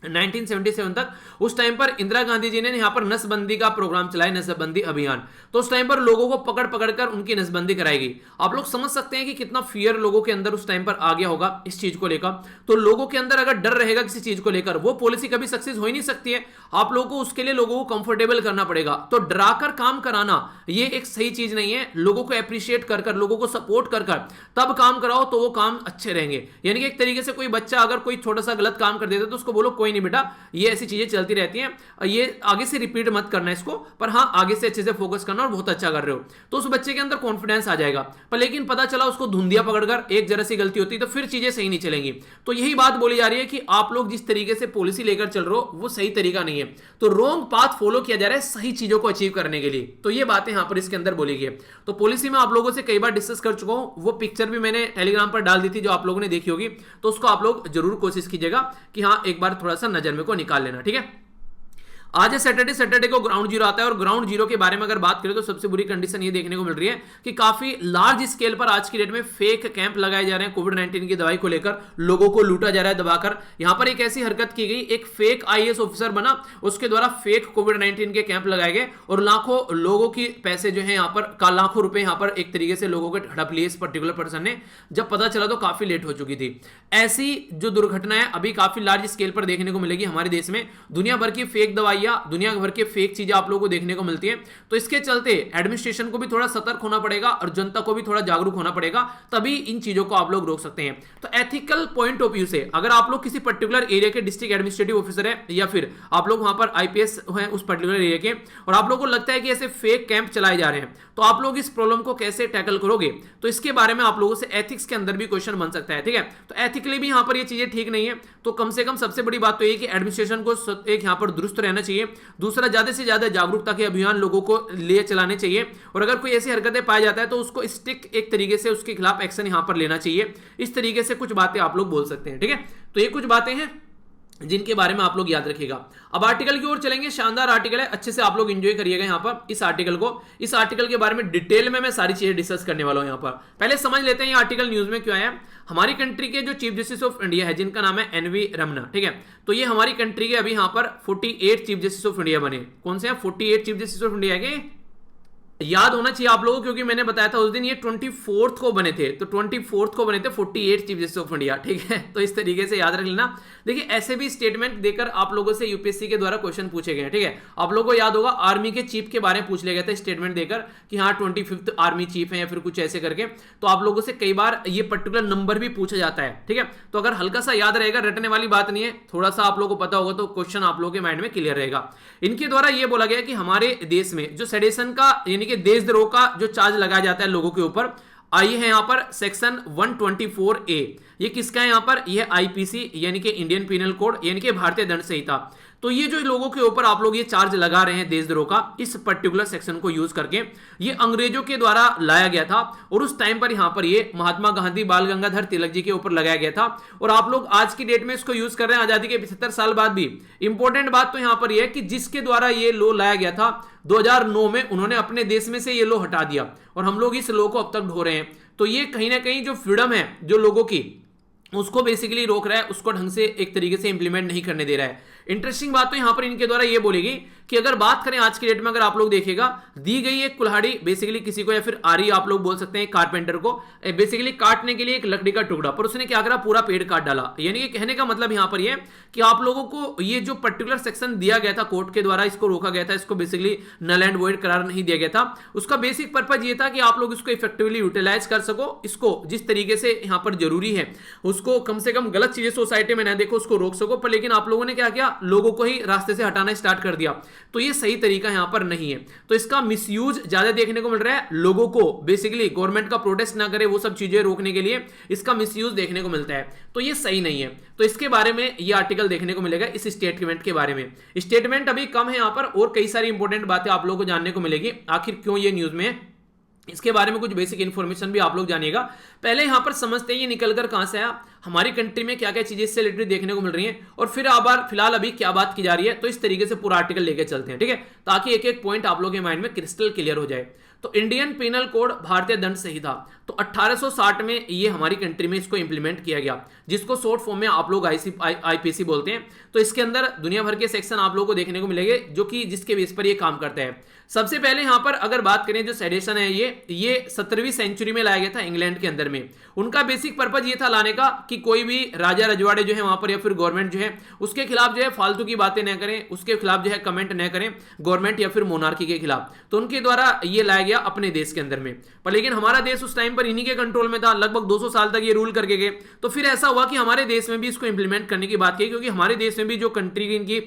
1977 तक, उस टाइम पर इंदिरा गांधी जी ने यहां पर नसबंदी का प्रोग्राम चलाया, नसबंदी अभियान। तो उस टाइम पर लोगों को पकड़ पकड़ कर उनकी नसबंदी कराई गई। आप लोग समझ सकते हैं कि कितना फियर लोगों के अंदर उस टाइम पर आ गया होगा इस चीज को लेकर। तो लोगों के अंदर अगर डर रहेगा किसी चीज को लेकर, वो पॉलिसी कभी सक्सेस हो ही नहीं सकती है। आप लोगों को उसके लिए लोगों को कंफर्टेबल करना पड़ेगा। तो डराकर काम कराना ये एक सही चीज नहीं है। लोगों को अप्रिशिएट कर कर, लोगों को सपोर्ट कर कर तब काम कराओ तो वो काम अच्छे रहेंगे। यानी कि एक तरीके से कोई बच्चा अगर कोई छोटा सा गलत काम कर देता है तो उसको बोलो कोई नहीं बेटा, ये ऐसी चीजें चलती रहती हैं, ये आगे से रिपीट मत करना इसको, पर हाँ आगे से अच्छे से फोकस करना और बहुत अच्छा कर रहे हो, तो उस बच्चे के अंदर कॉन्फिडेंस आ जाएगा। पर लेकिन पता चला उसको धुंधिया पकड़कर एक जरा सी गलती होती तो फिर चीजें सही नहीं चलेंगी। तो यही बात बोली जा रही है कि आप लोग जिस तरीके से पॉलिसी लेकर चल रहे हो वो सही तरीका नहीं है। तो रॉन्ग पाथ फॉलो किया जा रहा है सही चीजों को अचीव करने के लिए। तो ये बातें यहां पर इसके अंदर बोली गई है। तो पॉलिसी में आप लोगों से कई बार डिस्कस कर चुका हूं, वो पिक्चर भी मैंने टेलीग्राम पर डाल दी थी जो आप लोगों ने देखी होगी, तो उसको आप लोग जरूर कोशिश कीजिएगा कि हाँ एक बार थोड़ा सा नजर में को निकाल लेना। ठीक है, आज सैटरडे को ग्राउंड जीरो आता है, और ग्राउंड जीरो के बारे में अगर बात करें तो सबसे बुरी कंडीशन ये देखने को मिल रही है कि काफी लार्ज स्केल पर आज की डेट में फेक कैंप लगाए जा रहे हैं। कोविड-19 की दवाई को लेकर लोगों को लूटा जा रहा है दबाकर। यहां पर एक ऐसी हरकत की गई, एक फेक आईएएस ऑफिसर बना, उसके द्वारा फेक कोविड-19 के कैंप लगाए गए और लाखों लोगों की पैसे जो है यहाँ पर लाखों रुपए यहाँ पर एक तरीके से लोगों के हड़प लिए इस पर्टिकुलर पर्सन ने। जब पता चला तो काफी लेट हो चुकी थी। ऐसी जो दुर्घटनाएं अभी काफी लार्ज स्केल पर देखने को मिलेगी हमारे देश में। दुनिया भर की फेक दवाइयां, दुनिया भर के फेक चीजें आप लोगों को देखने को मिलती है। तो इसके चलते एडमिनिस्ट्रेशन को भी थोड़ा सतर्क होना पड़ेगा और जनता को भी थोड़ा जागरूक होना पड़ेगा, तभी इन चीजों को आप लोग रोक सकते हैं। तो एथिकल पॉइंट ऑफ व्यू से अगर आप लोग किसी पर्टिकुलर एरिया के डिस्ट्रिक्ट एडमिनिस्ट्रेटिव ऑफिसर है या फिर आप लोग वहां पर आईपीएस हैं उस पर्टिकुलर एरिया के, और आप लोगों को लगता है कि ऐसे फेक कैंप चलाए जा रहे हैं, तो आप लोग इस प्रॉब्लम को कैसे टैकल करोगे, तो इसके बारे में आप लोगों से एथिक्स के अंदर भी क्वेश्चन बन सकता है। ठीक है, तो एथिकली भी यहां पर ये चीजें ठीक नहीं है। तो कम से कम सबसे बड़ी बात तो ये कि एडमिनिस्ट्रेशन को एक यहां पर दुरुस्त रहना चाहिए। दूसरा, ज्यादा से ज्यादा जागरूकता के अभियान लोगों को लिए चलाने चाहिए, और अगर कोई ऐसी हरकतें पाया जाता है तो उसको स्टिक एक तरीके से उसके खिलाफ एक्शन यहां पर लेना चाहिए। इस तरीके से कुछ बातें आप लोग बोल सकते हैं। ठीक है, तो ये कुछ बातें हैं जिनके बारे में आप लोग याद रखिएगा। अब आर्टिकल की ओर चलेंगे। शानदार आर्टिकल है, अच्छे से आप लोग एंजॉय करिएगा यहाँ पर इस आर्टिकल को। इस आर्टिकल के बारे में डिटेल में मैं सारी चीजें डिस्कस करने वाला हूं। यहाँ पर पहले समझ लेते हैं ये आर्टिकल न्यूज में क्यों आया। हमारी कंट्री के जो चीफ जस्टिस ऑफ इंडिया है जिनका नाम है एनवी रमना, ठीक है, तो ये हमारी कंट्री के अभी यहाँ पर 48 चीफ जस्टिस ऑफ इंडिया बने। कौन से हैं? 48 चीफ जस्टिस ऑफ इंडिया के याद होना चाहिए आप लोगों को, क्योंकि मैंने बताया था उस दिन ये 24th को बने थे, तो 24th को बने थे 48 चीफ जस्टिस ऑफ इंडिया, ठीक है। तो इस तरीके से याद रख लेना। देखिए ऐसे भी स्टेटमेंट देकर आप लोगों से यूपीएससी के द्वारा क्वेश्चन पूछे गए, ठीक है। आप लोगों को याद होगा आर्मी के चीफ के बारे में पूछ लिया गया था स्टेटमेंट देकर कि हाँ 25th आर्मी चीफ है या फिर कुछ ऐसे करके। तो आप लोगों से कई बार ये पर्टिकुलर नंबर भी पूछा जाता है, ठीक है। तो अगर हल्का सा याद रहेगा, रटने वाली बात नहीं है, थोड़ा सा आप लोगों को पता होगा तो क्वेश्चन आप लोगों के माइंड में क्लियर रहेगा। इनके द्वारा ये बोला गया कि हमारे देश में जो सेडेशन का यानी कि देशद्रोह का जो चार्ज लगाया जाता है लोगों के ऊपर, आई है यहां पर सेक्शन 124A। ये किसका है यहां पर? यह आईपीसी यानी कि इंडियन पिनल कोड यानी कि भारतीय दंड संहिता। तो ये जो लोगों के ऊपर आप लोग ये चार्ज लगा रहे हैं देशद्रोह का, इस पर्टिकुलर सेक्शन को यूज करके, ये अंग्रेजों के द्वारा लाया गया था और उस टाइम पर यहां पर ये महात्मा गांधी बाल गंगाधर तिलक जी के ऊपर लगाया गया था। और आप लोग आज की डेट में इसको यूज कर रहे हैं आजादी के 75 साल बाद भी। इंपॉर्टेंट बात तो यहां पर यह है कि जिसके द्वारा ये लॉ लाया गया था 2009 में, उन्होंने अपने देश में से ये लॉ हटा दिया और हम लोग इस लॉ को अब तक ढो रहे हैं। तो ये कहीं ना कहीं जो फ्रीडम है जो लोगों की, उसको बेसिकली रोक रहा है, उसको ढंग से एक तरीके से इंप्लीमेंट नहीं करने दे रहा है। इंटरेस्टिंग बात तो यहां पर इनके द्वारा ये बोलेगी कि अगर बात करें आज की डेट में, अगर आप लोग देखेगा, दी गई एक कुल्हाड़ी बेसिकली किसी को, या फिर आरी आप लोग बोल सकते हैं कारपेंटर को, बेसिकली काटने के लिए एक लकड़ी का टुकड़ा, पर उसने क्या करा, पूरा पेड़ काट डाला। यानी कि कहने का मतलब यहां पर ये कि आप लोगों को ये जो पर्टिकुलर सेक्शन दिया गया था कोर्ट के द्वारा, इसको रोका गया था, इसको बेसिकली नल एंड वॉइड करार नहीं दिया गया था। उसका बेसिक पर्पज ये था कि आप लोग इसको इफेक्टिवली यूटिलाइज कर सको, इसको जिस तरीके से यहां पर जरूरी है उसको कम से कम गलत चीजें सोसाइटी में ना देखो, उसको रोक सको। पर लेकिन आप लोगों ने क्या किया, लोगों को ही रास्ते से हटाना स्टार्ट कर दिया। तो ये सही तरीका यहां पर नहीं है। तो इसका मिसयूज ज्यादा देखने को मिल रहा है, लोगों को बेसिकली गवर्नमेंट का प्रोटेस्ट ना करे वो सब चीजें रोकने के लिए इसका मिसयूज देखने को मिलता है। तो ये सही नहीं है। तो इसके बारे में ये आर्टिकल देखने को मिलेगा, इस स्टेटमेंट के बारे में। स्टेटमेंट अभी कम है यहां पर, और कई सारी इंपॉर्टेंट बातें आप लोगों को जानने को मिलेगी आखिर क्यों ये न्यूज में है। इसके बारे में कुछ बेसिक इंफॉर्मेशन भी आप लोग जानिएगा। पहले यहां पर समझते हैं ये निकलकर कहां से आया, हमारी कंट्री में क्या क्या चीजें इससे रिलेटेड देखने को मिल रही हैं, और फिर आबार फिलहाल अभी क्या बात की जा रही है। तो इस तरीके से पूरा आर्टिकल लेके चलते हैं, ठीक है, ताकि एक एक पॉइंट आप लोगों के माइंड में क्रिस्टल क्लियर हो जाए। तो इंडियन पिनल कोड भारतीय दंड संहिता, तो 1860 में ये हमारी कंट्री में इसको इंप्लीमेंट किया गया, जिसको शॉर्ट फॉर्म में आप लोग आईपीसी बोलते हैं। तो इसके अंदर दुनिया भर के सेक्शन आप लोगों को देखने को मिलेंगे जो कि जिसके बेस पर ये काम करते हैं। सबसे पहले यहां पर अगर बात करें जो सेडेशन है, ये 17वीं सेंचुरी में लाया गया था इंग्लैंड के अंदर में। उनका बेसिक पर्पज ये था लाने का कि कोई भी राजा रजवाड़े जो है वहां पर या फिर गवर्नमेंट जो है उसके खिलाफ जो है फालतू की बातें न करें, उसके खिलाफ जो है कमेंट न करें गवर्नमेंट या फिर मोनार्की के खिलाफ। तो उनके द्वारा ये लाया गया अपने देश के अंदर में। पर लेकिन हमारा देश उस टाइम पर इन्हीं के कंट्रोल में था, लगभग 200 साल तक ये रूल करके गए। तो फिर ऐसा हुआ कि हमारे देश में भी इसको इंप्लीमेंट करने की बात की, क्योंकि हमारे देश में भी जो कंट्री इनकी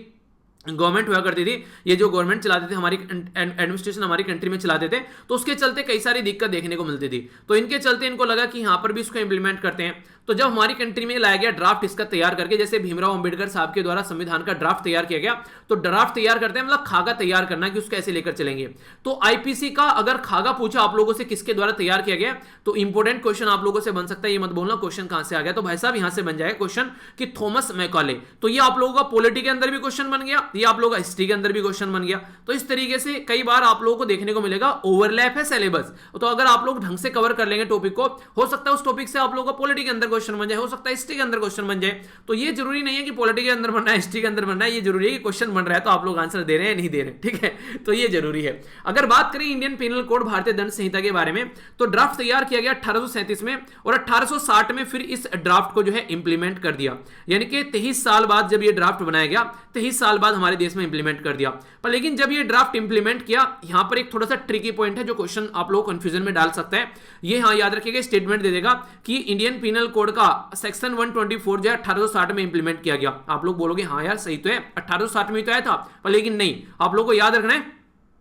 गवर्नमेंट हुआ करती थी, ये जो गवर्नमेंट चलाते थे हमारी एडमिनिस्ट्रेशन हमारी कंट्री में चलाते थे, तो उसके चलते कई सारी दिक्कत देखने को मिलती थी। तो इनके चलते इनको लगा कि यहां पर भी इसको इंप्लीमेंट करते हैं। तो जब हमारी कंट्री में लाया गया ड्राफ्ट इसका तैयार करके, जैसे भीमराव अंबेडकर साहब के द्वारा संविधान का ड्राफ्ट तैयार किया गया, तो ड्राफ्ट तैयार करते हैं मतलब खाका तैयार करना कि उसको कैसे लेकर चलेंगे। तो आईपीसी का अगर खाका पूछा आप लोगों से किसके द्वारा तैयार किया गया, तो इंपॉर्टेंट क्वेश्चन आप लोगों से बन सकता है, ये मत बोलना क्वेश्चन कहां से आ गया। तो भाई साहब यहां से बन जाएगा क्वेश्चन कि थॉमस मैकॉले। तो ये आप लोगों का पॉलिटी के अंदर भी क्वेश्चन बन गया, ये आप लोगों का हिस्ट्री के अंदर भी क्वेश्चन बन गया। तो इस तरीके से कई बार आप लोगों को देखने को मिलेगा ओवरलैप है सिलेबस। तो अगर आप लोग ढंग से कवर कर लेंगे टॉपिक को, हो सकता है उस टॉपिक से आप लोगों को पॉलिटी के अंदर क्वेश्चन बन जाए, हो सकता है हिस्ट्री के अंदर क्वेश्चन बन जाए। तो ये जरूरी नहीं है कि पॉलिटी के अंदर बनना है, हिस्ट्री के अंदर बनना है, ये जरूरी है कि क्वेश्चन बन रहा है तो आप लोग आंसर दे रहे हैं नहीं दे रहे, ठीक है। तो ये जरूरी है। अगर बात करें इंडियन पिनल कोड भारतीय दंड संहिता के बारे में, तो ड्राफ्ट तैयार किया गया 1837 में, और 1860 में फिर इस ड्राफ्ट को जो है इंप्लीमेंट कर दिया। यानी कि 23 साल बाद जब ये ड्राफ्ट बनाया गया, 23 साल बाद हमारे देश में इंप्लीमेंट कर दिया। पर लेकिन जब ये ड्राफ्ट इंप्लीमेंट किया, यहां पर एक थोड़ा सा ट्रिकी पॉइंट है जो क्वेश्चन आप लोग कंफ्यूजन में डाल सकता है। ये हाँ याद रखिएगा, स्टेटमेंट दे देगा कि इंडियन पिनल कोड का सेक्शन 124 जो है 1860 में इंप्लीमेंट किया गया। आप लोग बोलोगे हाँ यार सही तो है, 1860 में तो आया था, पर लेकिन नहीं, आप लोगों को याद रखना है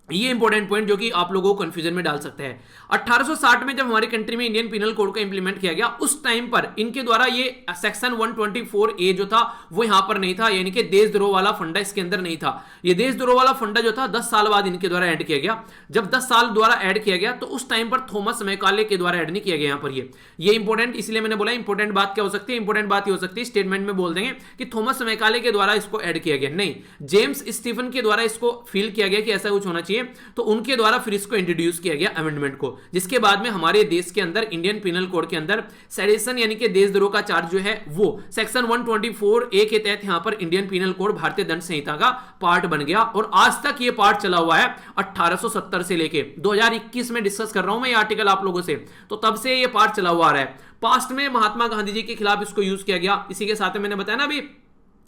ये इंपॉर्टेंट पॉइंट जो कि आप लोगों को कंफ्यूजन में डाल सकते हैं। 1860 में जब हमारी कंट्री में इंडियन पिनल कोड को इंप्लीमेंट किया गया, उस टाइम पर इनके द्वारा ये सेक्शन 124A जो था वो यहां पर नहीं था, यानी कि देशद्रोह वाला फंडा इसके अंदर नहीं था। ये देशद्रोह वाला फंडा जो था 10 साल बाद इनके द्वारा ऐड किया गया। जब 10 साल द्वारा ऐड किया गया तो उस टाइम पर थॉमस मैकाले के द्वारा ऐड नहीं किया गया। यहां पर ये इंपॉर्टेंट, इसलिए मैंने बोला इंपॉर्टेंट बात क्या हो सकती है, इंपॉर्टेंट बात ये हो सकती है स्टेटमेंट में बोल देंगे कि थॉमस मैकाले के द्वारा इसको ऐड किया गया, नहीं, जेम्स स्टीफन के द्वारा इसको फील किया गया कि ऐसा कुछ होना चाहिए। चाहिए, तो उनके द्वारा फिर इसको इंट्रोड्यूस किया गया अमेंडमेंट को, जिसके बाद में हमारे देश के अंदर इंडियन पिनल कोड के अंदर सेडिशन यानी कि देशद्रोह का चार्ज जो है वो सेक्शन 124A के तहत यहां पर इंडियन पिनल कोड भारतीय दंड संहिता का पार्ट बन गया। और आज तक ये पार्ट चला हुआ है 1870 से लेके 2021 में डिस्कस कर रहा हूं मैं ये आर्टिकल आप लोगों से, तो तब से ये पार्ट चला हुआ आ रहा है। पास्ट में महात्मा गांधी जी के खिलाफ इसको यूज किया गया। इसी के साथ में मैंने बताया ना अभी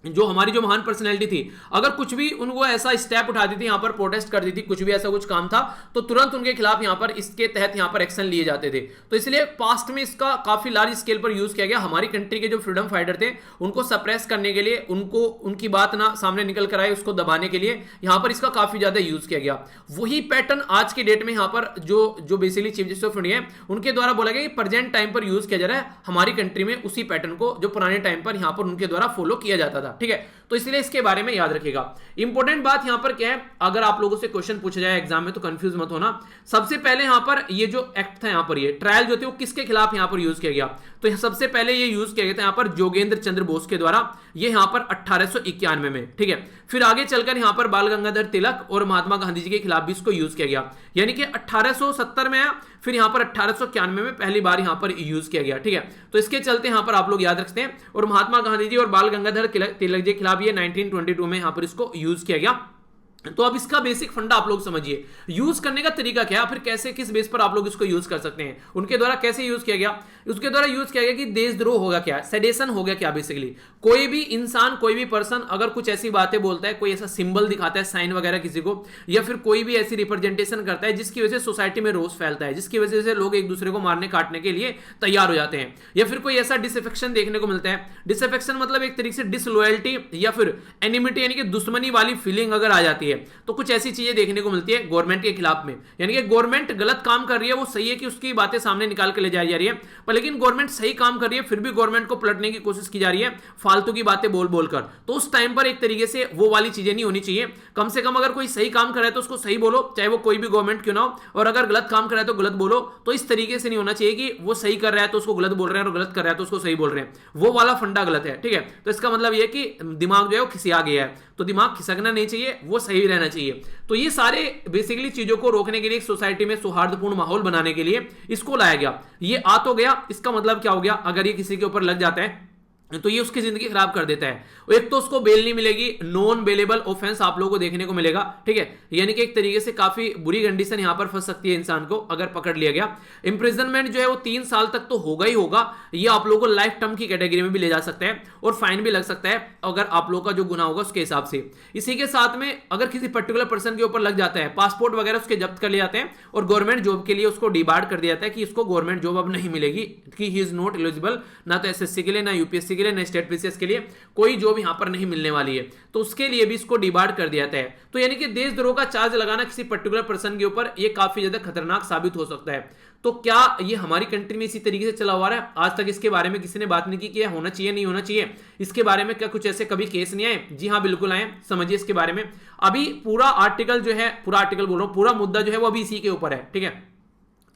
जो हमारी जो महान पर्सनैलिटी थी, अगर कुछ भी उनको ऐसा स्टेप उठाती थी, यहां पर प्रोटेस्ट करती थी, कुछ भी ऐसा कुछ काम था, तो तुरंत उनके खिलाफ यहां पर इसके तहत यहां पर एक्शन लिए जाते थे। तो इसलिए पास्ट में इसका काफी लार्ज स्केल पर यूज किया गया। हमारी कंट्री के जो फ्रीडम फाइटर थे उनको सप्रेस करने के लिए, उनको उनकी बात ना सामने निकल कर आए उसको दबाने के लिए यहां पर इसका काफी ज्यादा यूज किया गया। वही पैटर्न आज के डेट में यहां पर जो basically chief justice of India उनके द्वारा बोला गया कि प्रेजेंट टाइम पर यूज किया जा रहा है हमारी कंट्री में, उसी पैटर्न को जो पुराने टाइम पर यहां पर उनके द्वारा फॉलो किया जाता था। ठीक है, तो इसलिए इसके बारे में याद रखिएगा। इंपॉर्टेंट बात यहां पर क्या है, अगर आप लोगों से क्वेश्चन पूछा जाए एग्जाम में तो कंफ्यूज मत होना। सबसे पहले यहां पर ये जो एक्ट था, यहां पर ये ट्रायल जो थे वो किसके खिलाफ यहां पर यूज किया गया, तो सबसे पहले ये यूज किया गया था यहां पर जोगेंद्र चंद्र बोस के द्वारा, ये यहां पर 1891 में। ठीक है, फिर आगे चलकर यहां पर बाल गंगाधर तिलक और महात्मा गांधी जी के खिलाफ भी इसको यूज किया गया, यानी कि 1870 में आया, फिर यहां पर 1891 में पहली बार यहां पर यूज किया गया। ठीक है, तो इसके चलते यहां पर आप लोग याद रखते हैं। और महात्मा गांधी जी और बाल गंगाधर तिलक जी के खिलाफ ये 1922 में यहां पर इसको यूज किया गया। तो अब इसका बेसिक फंडा आप लोग समझिए, यूज करने का तरीका क्या है, फिर कैसे किस बेस पर आप लोग इसको यूज कर सकते हैं, उनके द्वारा कैसे यूज किया गया। उसके द्वारा यूज किया गया कि देशद्रोह होगा क्या, सेडेशन हो गया क्या। बेसिकली कोई भी इंसान, कोई भी पर्सन अगर कुछ ऐसी बातें बोलता है, कोई ऐसा सिंबल दिखाता है, साइन वगैरह किसी को, या फिर कोई भी ऐसी रिप्रेजेंटेशन करता है जिसकी वजह से सोसाइटी में रोष फैलता है, जिसकी वजह से लोग एक दूसरे को मारने काटने के लिए तैयार हो जाते हैं, या फिर कोई ऐसा डिसअफेक्शन देखने को मिलता है। डिसअफेक्शन मतलब एक तरीके से डिसलॉयल्टी या फिर एनिमिटी यानी कि दुश्मनी वाली फीलिंग अगर आ जाती है, तो कुछ ऐसी चीजें देखने को मिलती है गवर्नमेंट के खिलाफ में, यानी कि गवर्नमेंट गलत काम कर रही है, वो सही है कि उसकी बातें सामने निकाल के ले जाई जा रही है, पर लेकिन गवर्नमेंट सही काम कर रही है फिर भी गवर्नमेंट को पलटने की कोशिश की जा रही है फालतू की बातें बोल बोलकर। तो उस टाइम पर एक तरीके से वो वाली चीजें नहीं होनी चाहिए। कम से कम अगर कोई सही काम कर रहा है तो उसको सही बोलो, चाहे वो कोई भी गवर्नमेंट क्यों ना हो, और अगर गलत काम कर रहा है तो गलत बोलो। तो इस तरीके से नहीं होना चाहिए कि वो सही कर रहा है तो उसको गलत बोल रहे हैं और गलत कर रहा है तो उसको सही बोल रहे हैं, वो वाला फंडा गलत है। ठीक है, तो इसका मतलब यह कि दिमाग जो है वो खिसिया गया है, तो दिमाग खिसकना नहीं चाहिए, वो सही रहना चाहिए। तो ये सारे बेसिकली चीजों को रोकने के लिए, सोसाइटी में सौहार्दपूर्ण माहौल बनाने के लिए इसको लाया गया। ये आ तो गया, इसका मतलब क्या हो गया, अगर ये किसी के ऊपर लग जाता है तो ये उसकी जिंदगी खराब कर देता है। एक तो उसको बेल नहीं मिलेगी, नॉन बेलेबल ऑफेंस आप लोगों को देखने को मिलेगा। ठीक है, यानी कि एक तरीके से काफी बुरी कंडीशन यहां पर फंस सकती है इंसान को अगर पकड़ लिया गया। इंप्रिजनमेंट जो है वो 3 साल तक तो होगा ही होगा, ये आप लोगों को लाइफ टर्म की कैटेगरी में भी ले जा सकता है और फाइन भी लग सकता है अगर आप लोगों का जो गुनाह होगा उसके हिसाब से। इसी के साथ में अगर किसी पर्टिकुलर पर्सन के ऊपर लग जाता है, पासपोर्ट वगैरह उसके जब्त कर लिए जाते हैं और गवर्नमेंट जॉब के लिए उसको डिबार्ड कर दिया जाता है कि इसको गवर्नमेंट जॉब अब नहीं मिलेगी, कि ही इज नॉट एलिजिबल, ना तो एसएससी के लिए, ना यूपीएससी के लिए, ना स्टेट पीसीएस के लिए कोई जॉब यहां पर नहीं मिलने वाली है, तो उसके लिए भी इसको डिबार्ड कर दिया जाता है। तो यानी कि देशद्रोह का चार्ज लगाना किसी पर्टिकुलर पर्सन के ऊपर ये काफी ज्यादा खतरनाक साबित हो सकता है। तो क्या ये हमारी कंट्री में इसी तरीके से चला हुआ है? आज तक इसके बारे में किसी ने बात नहीं की कि होना चाहिए नहीं होना चाहिए, इसके बारे में क्या कुछ ऐसे कभी केस नहीं आए? जी हाँ, बिल्कुल आए। समझिए इसके बारे में। अभी पूरा आर्टिकल जो है, पूरा आर्टिकल बोल रहा हूं, पूरा मुद्दा जो है वो अभी इसी के ऊपर है। ठीक है,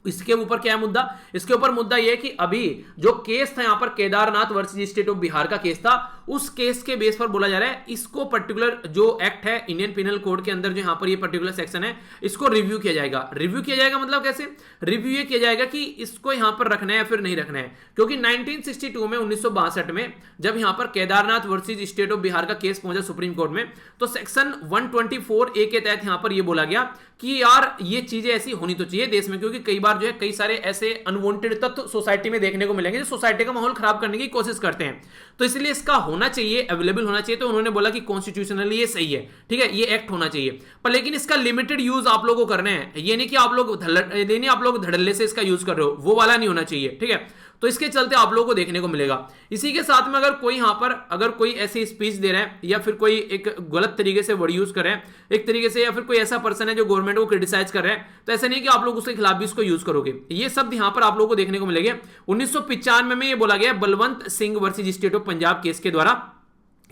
इसके ऊपर क्या है मुद्दा? इसके ऊपर मुद्दा यह है कि अभी जो केस था यहां पर Kedarnath versus state of Bihar का केस था, उस केस के बेस पर बोला जा रहा है इसको पर्टिकुलर जो एक्ट है इंडियन पिनल कोड के अंदर जो यहां पर ये पर्टिकुलर सेक्शन है इसको रिव्यू किया जाएगा। रिव्यू किया जाएगा मतलब कैसे? रिव्यू ये किया जाएगा कि इसको यहां पर रखना है या फिर नहीं रखना है, क्योंकि 1962 में 1962 में जब यहां पर Kedarnath versus state of Bihar का केस पहुंचा सुप्रीम कोर्ट में, तो सेक्शन 124A के तहत यहां पर ये बोला गया कि यार ये चीजें ऐसी होनी तो चाहिए देश में, क्योंकि कई बार जो है कई सारे ऐसे अनवांटेड तत्व सोसाइटी में देखने को मिलेंगे जो सोसाइटी का माहौल खराब करने की कोशिश करते हैं, तो इसलिए इसका होना चाहिए, अवेलेबल होना चाहिए। तो उन्होंने बोला कि कॉन्स्टिट्यूशनली ये सही है, ठीक है, ये एक्ट होना चाहिए, पर लेकिन इसका लिमिटेड यूज आप लोगों को करना है। ये नहीं कि आप लोग धड़ल्ले से इसका यूज कर रहे हो, वो वाला नहीं होना चाहिए। ठीक है, तो इसके चलते आप लोगों को देखने को मिलेगा। इसी के साथ में अगर कोई यहां पर अगर कोई ऐसी स्पीच दे रहा है या फिर कोई एक गलत तरीके से वर्ड यूज कर रहे हैं एक तरीके से, या फिर कोई ऐसा पर्सन है जो गवर्नमेंट को क्रिटिसाइज कर रहे हैं, तो ऐसा नहीं कि आप लोग उसके खिलाफ भी इसको यूज करोगे। ये शब्द यहां पर आप लोगों को देखने को मिलेंगे। 1995 में ये बोला गया Balwant Singh versus state of Punjab case के द्वारा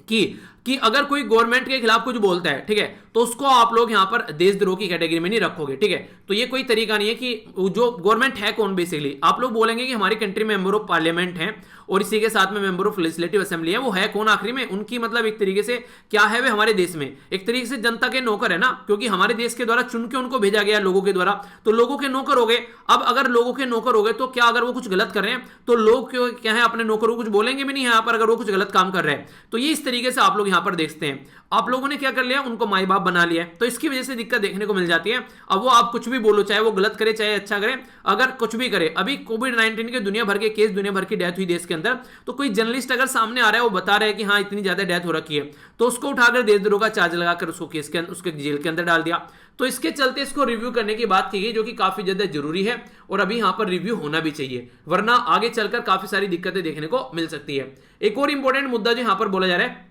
कि कि अगर कोई गवर्नमेंट के खिलाफ कुछ बोलता है, ठीक है, तो उसको आप लोग यहां पर देशद्रोह की कैटेगरी में नहीं रखोगे, ठीक है। तो ये कोई तरीका नहीं है कि जो गवर्नमेंट है कौन, बेसिकली आप लोग बोलेंगे कि हमारी कंट्री में मेंबर ऑफ पार्लियामेंट है और इसी के साथ में मेंबर ऑफ लेजिस्लेटिव असेंबली है, वो है कौन आखिरी में, उनकी मतलब एक तरीके से क्या है, वे हमारे देश में एक तरीके से जनता के नौकर है ना, क्योंकि हमारे देश के द्वारा चुन के उनको भेजा गया लोगों के द्वारा, तो लोगों के नौकर हो गए। अब अगर लोगों के नौकर हो गए तो क्या अगर वो कुछ गलत कर रहे हैं तो लोग क्या है अपने नौकरों को कुछ बोलेंगे भी नहीं यहाँ पर, अगर वो कुछ गलत काम कर रहे हैं। तो ये इस तरीके से आप लोग यहाँ पर देखते हैं, आप लोगों ने क्या कर लिया, उनको माई बाप बना लिया, तो इसकी वजह से दिक्कत देखने को मिल जाती है। अब वो आप कुछ भी बोलो, चाहे वो गलत करे चाहे अच्छा करे, अगर कुछ भी करे, अभी कोविड-19 के दुनिया भर के केस, दुनिया भर की डेथ हुई देश के अंदर, तो कोई जर्नलिस्ट अगर सामने आ रहा है, वो बता रहा है कि हाँ इतनी ज्यादा डेथ हो रखी है, तो उसको उठाकर देशद्रोह का चार्ज लगाकर उसको केस के अंदर, उसके जेल के अंदर डाल दिया। तो इसके चलते इसको रिव्यू करने की बात की गई, जो कि काफी ज्यादा जरूरी है और अभी यहां पर रिव्यू होना भी चाहिए, वरना आगे चलकर काफी सारी दिक्कतें देखने को मिल सकती है। एक और इंपॉर्टेंट मुद्दा जो यहां पर बोला जा रहा है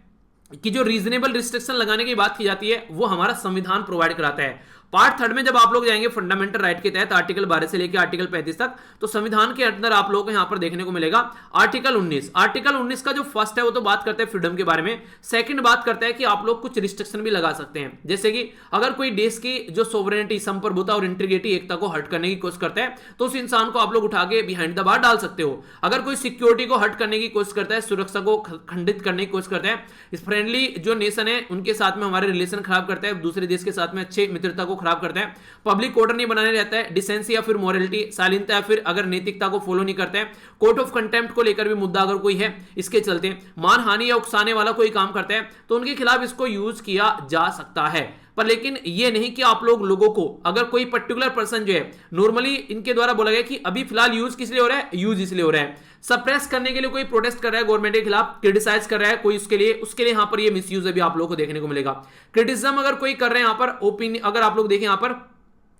कि जो रीजनेबल रिस्ट्रिक्शन लगाने की बात की जाती है, वो हमारा संविधान प्रोवाइड कराता है। पार्ट 3 में जब आप लोग जाएंगे फंडामेंटल राइट के तहत आर्टिकल 12 से लेकर आर्टिकल 35 तक, तो संविधान के अंदर आप लोगों को यहां पर देखने को मिलेगा आर्टिकल 19। आर्टिकल 19 का जो फर्स्ट है वो तो बात करता है फ्रीडम के बारे में, सेकंड बात करता है कि आप लोग कुछ रिस्ट्रिक्शन भी लगा सकते हैं, जैसे कि अगर कोई देश की जो सोवरेनिटी, संप्रभुता और इंटीग्रिटी, एकता को हर्ट करने की कोशिश करता है, तो उस इंसान को आप लोग उठा के बिहाइंड द बार डाल सकते हो। अगर कोई सिक्योरिटी को हर्ट करने की कोशिश करता है, सुरक्षा को खंडित करने की कोशिश करता है, इस फ्रेंडली जो नेशन है उनके साथ में हमारे रिलेशन खराब करता है, दूसरे देश के साथ में अच्छे मित्रता को खराब करता है, पब्लिक ऑर्डर नहीं बनाने रहता है, डिसेंसी या फिर मोरलिटी, शालीनता या फिर अगर नैतिकता को फॉलो नहीं करते हैं, कोर्ट ऑफ कंटेम्प्ट को लेकर भी मुद्दा अगर कोई है, इसके चलते मानहानि या उकसाने वाला कोई काम करता है, तो उनके खिलाफ इसको यूज किया जा सकता है। पर लेकिन ये नहीं कि आप लोगों को, अगर कोई पर्टिकुलर पर्सन जो है, नॉर्मली इनके द्वारा बोला गया कि अभी फिलहाल यूज किस लिए हो रहा है, यूज इसलिए हो रहा है, सप्रेस करने के लिए कोई प्रोटेस्ट कर रहा है गवर्नमेंट के खिलाफ, क्रिटिसाइज कर रहा है कोई, उसके लिए यहां पर ये मिसयूज अभी आप लोगों को देखने को मिलेगा। क्रिटिसिज्म अगर कोई कर रहे हैं यहां पर, ओपिनियन अगर आप लोग देखें यहां पर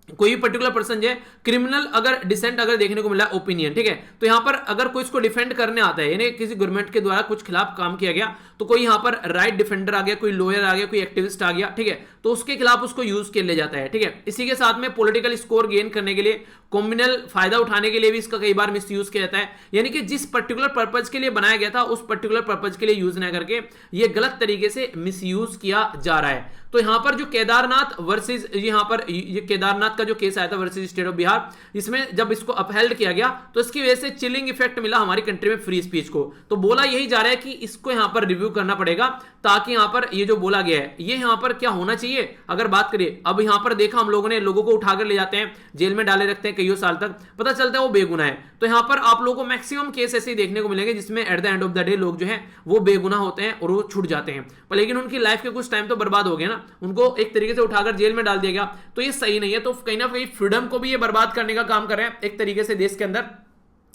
कोई पर्टिकुलर पर्सन जो है, क्रिमिनल अगर डिसेंट अगर देखने को मिला ओपिनियन, ठीक है, तो यहां पर अगर कोई इसको डिफेंड करने आता है, यानी किसी गवर्नमेंट के द्वारा कुछ खिलाफ काम किया गया, तो कोई यहां पर राइट डिफेंडर आ गया, कोई लॉयर आ गया, कोई एक्टिविस्ट आ गया, ठीक है, तो उसके खिलाफ उसको यूज कर लिया जाता है, ठीक है। इसी के साथ में पॉलिटिकल स्कोर गेन करने के लिए, कॉम्युनल फायदा उठाने के लिए भी इसका कई बार मिस यूज किया जाता है, यानी कि जिस पर्टिकुलर पर्पज के लिए बनाया गया था उस पर्टिकुलर पर्पज के लिए यूज न करके ये गलत तरीके से मिस यूज किया जा रहा है। तो यहां पर जो केदारनाथ वर्सेस, यहां पर ये केदारनाथ का जो केस आया था वर्सेस स्टेट ऑफ बिहार, इसमें जब इसको अपहेल्ड किया गया तो इसकी वजह से चिलिंग इफेक्ट मिला हमारी कंट्री में फ्री स्पीच को। तो बोला यही जा रहा है कि इसको यहां पर रिव्यू करना पड़ेगा, ताकि यहां पर ये जो बोला गया है ये यहां पर क्या होना चाहिए। अगर बात करें, अब यहां पर देखा हम लोगों ने, लोगों को उठाकर ले जाते हैं, जेल में डाले रखते हैं कईयों साल तक, पता चलता है वो बेगुनाह है। तो यहां पर आप लोगों को मैक्सिमम केस ऐसे ही देखने को मिलेंगे जिसमें at the end of the day लोग जो है वो बेगुनाह होते हैं और वो छूट जाते हैं, पर लेकिन उनकी लाइफ के कुछ टाइम तो बर्बाद हो गया ना, उनको एक तरीके से उठाकर जेल में डाल दिया गया, तो ये सही नहीं है। तो कहीं ना कहीं फ्रीडम को भी ये बर्बाद करने का काम कर रहे हैं एक तरीके से देश के अंदर,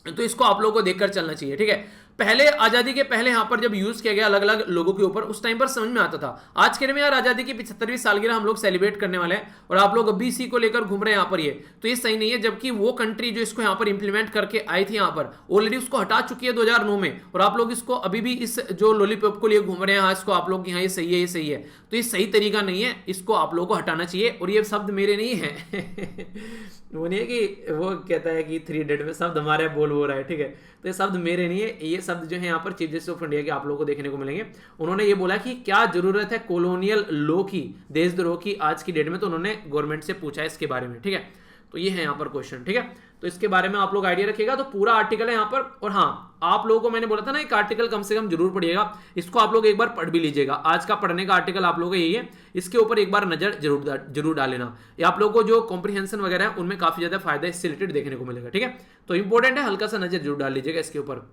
तो इसको आप लोगों को देखकर चलना चाहिए, ठीक है। पहले आजादी के पहले यहां पर जब यूज किया गया अलग अलग लोगों के ऊपर, उस टाइम पर समझ में आता था। आज के दिन में यार आजादी की 75वीं सालगिरह हम लोग सेलिब्रेट करने वाले हैं और आप लोग अभी इसी को लेकर घूम रहे हैं यहां पर, ये तो ये सही नहीं है। जबकि वो कंट्री जो इसको यहां पर इंप्लीमेंट करके आई थी यहां पर ऑलरेडी उसको हटा चुकी है 2009 में, और आप लोग इसको अभी भी इस जो लॉलीपॉप को लिए घूम रहे हैं, हाँ इसको आप लोग यहाँ ये सही है ये सही है, तो ये सही तरीका नहीं है, इसको आप लोगों को हटाना चाहिए। और ये शब्द मेरे नहीं है वो नहीं है कि वो कहता है कि 3 इडियट में शब्द हमारे बोल हो रहा है, ठीक है, तो ये शब्द मेरे नहीं है, ये शब्द जो है यहाँ पर चीफ जस्टिस ऑफ इंडिया के आप लोगों को देखने को मिलेंगे। उन्होंने ये बोला कि क्या जरूरत है कॉलोनियल लॉ की, देशद्रोह की आज की डेट में, तो उन्होंने गवर्नमेंट से पूछा है इसके बारे में, ठीक है। तो ये है यहाँ पर क्वेश्चन, ठीक है, तो इसके बारे में आप लोग आइडिया रखिएगा। तो पूरा आर्टिकल है यहाँ पर, और हाँ आप लोगों को मैंने बोला था ना एक आर्टिकल कम से कम जरूर पढ़िएगा, इसको आप लोग एक बार पढ़ भी लीजिएगा। आज का पढ़ने का आर्टिकल आप लोगों को यही है, इसके ऊपर एक बार नजर जरूर डालेना, ये आप लोगों को जो कॉम्प्रिहेंशन वगैरह है उनमें काफी ज्यादा फायदा इससे रिलेटेड देखने को मिलेगा, ठीक है। तो इंपॉर्टेंट है, हल्का सा नजर जरूर डाल लीजिएगा इसके ऊपर।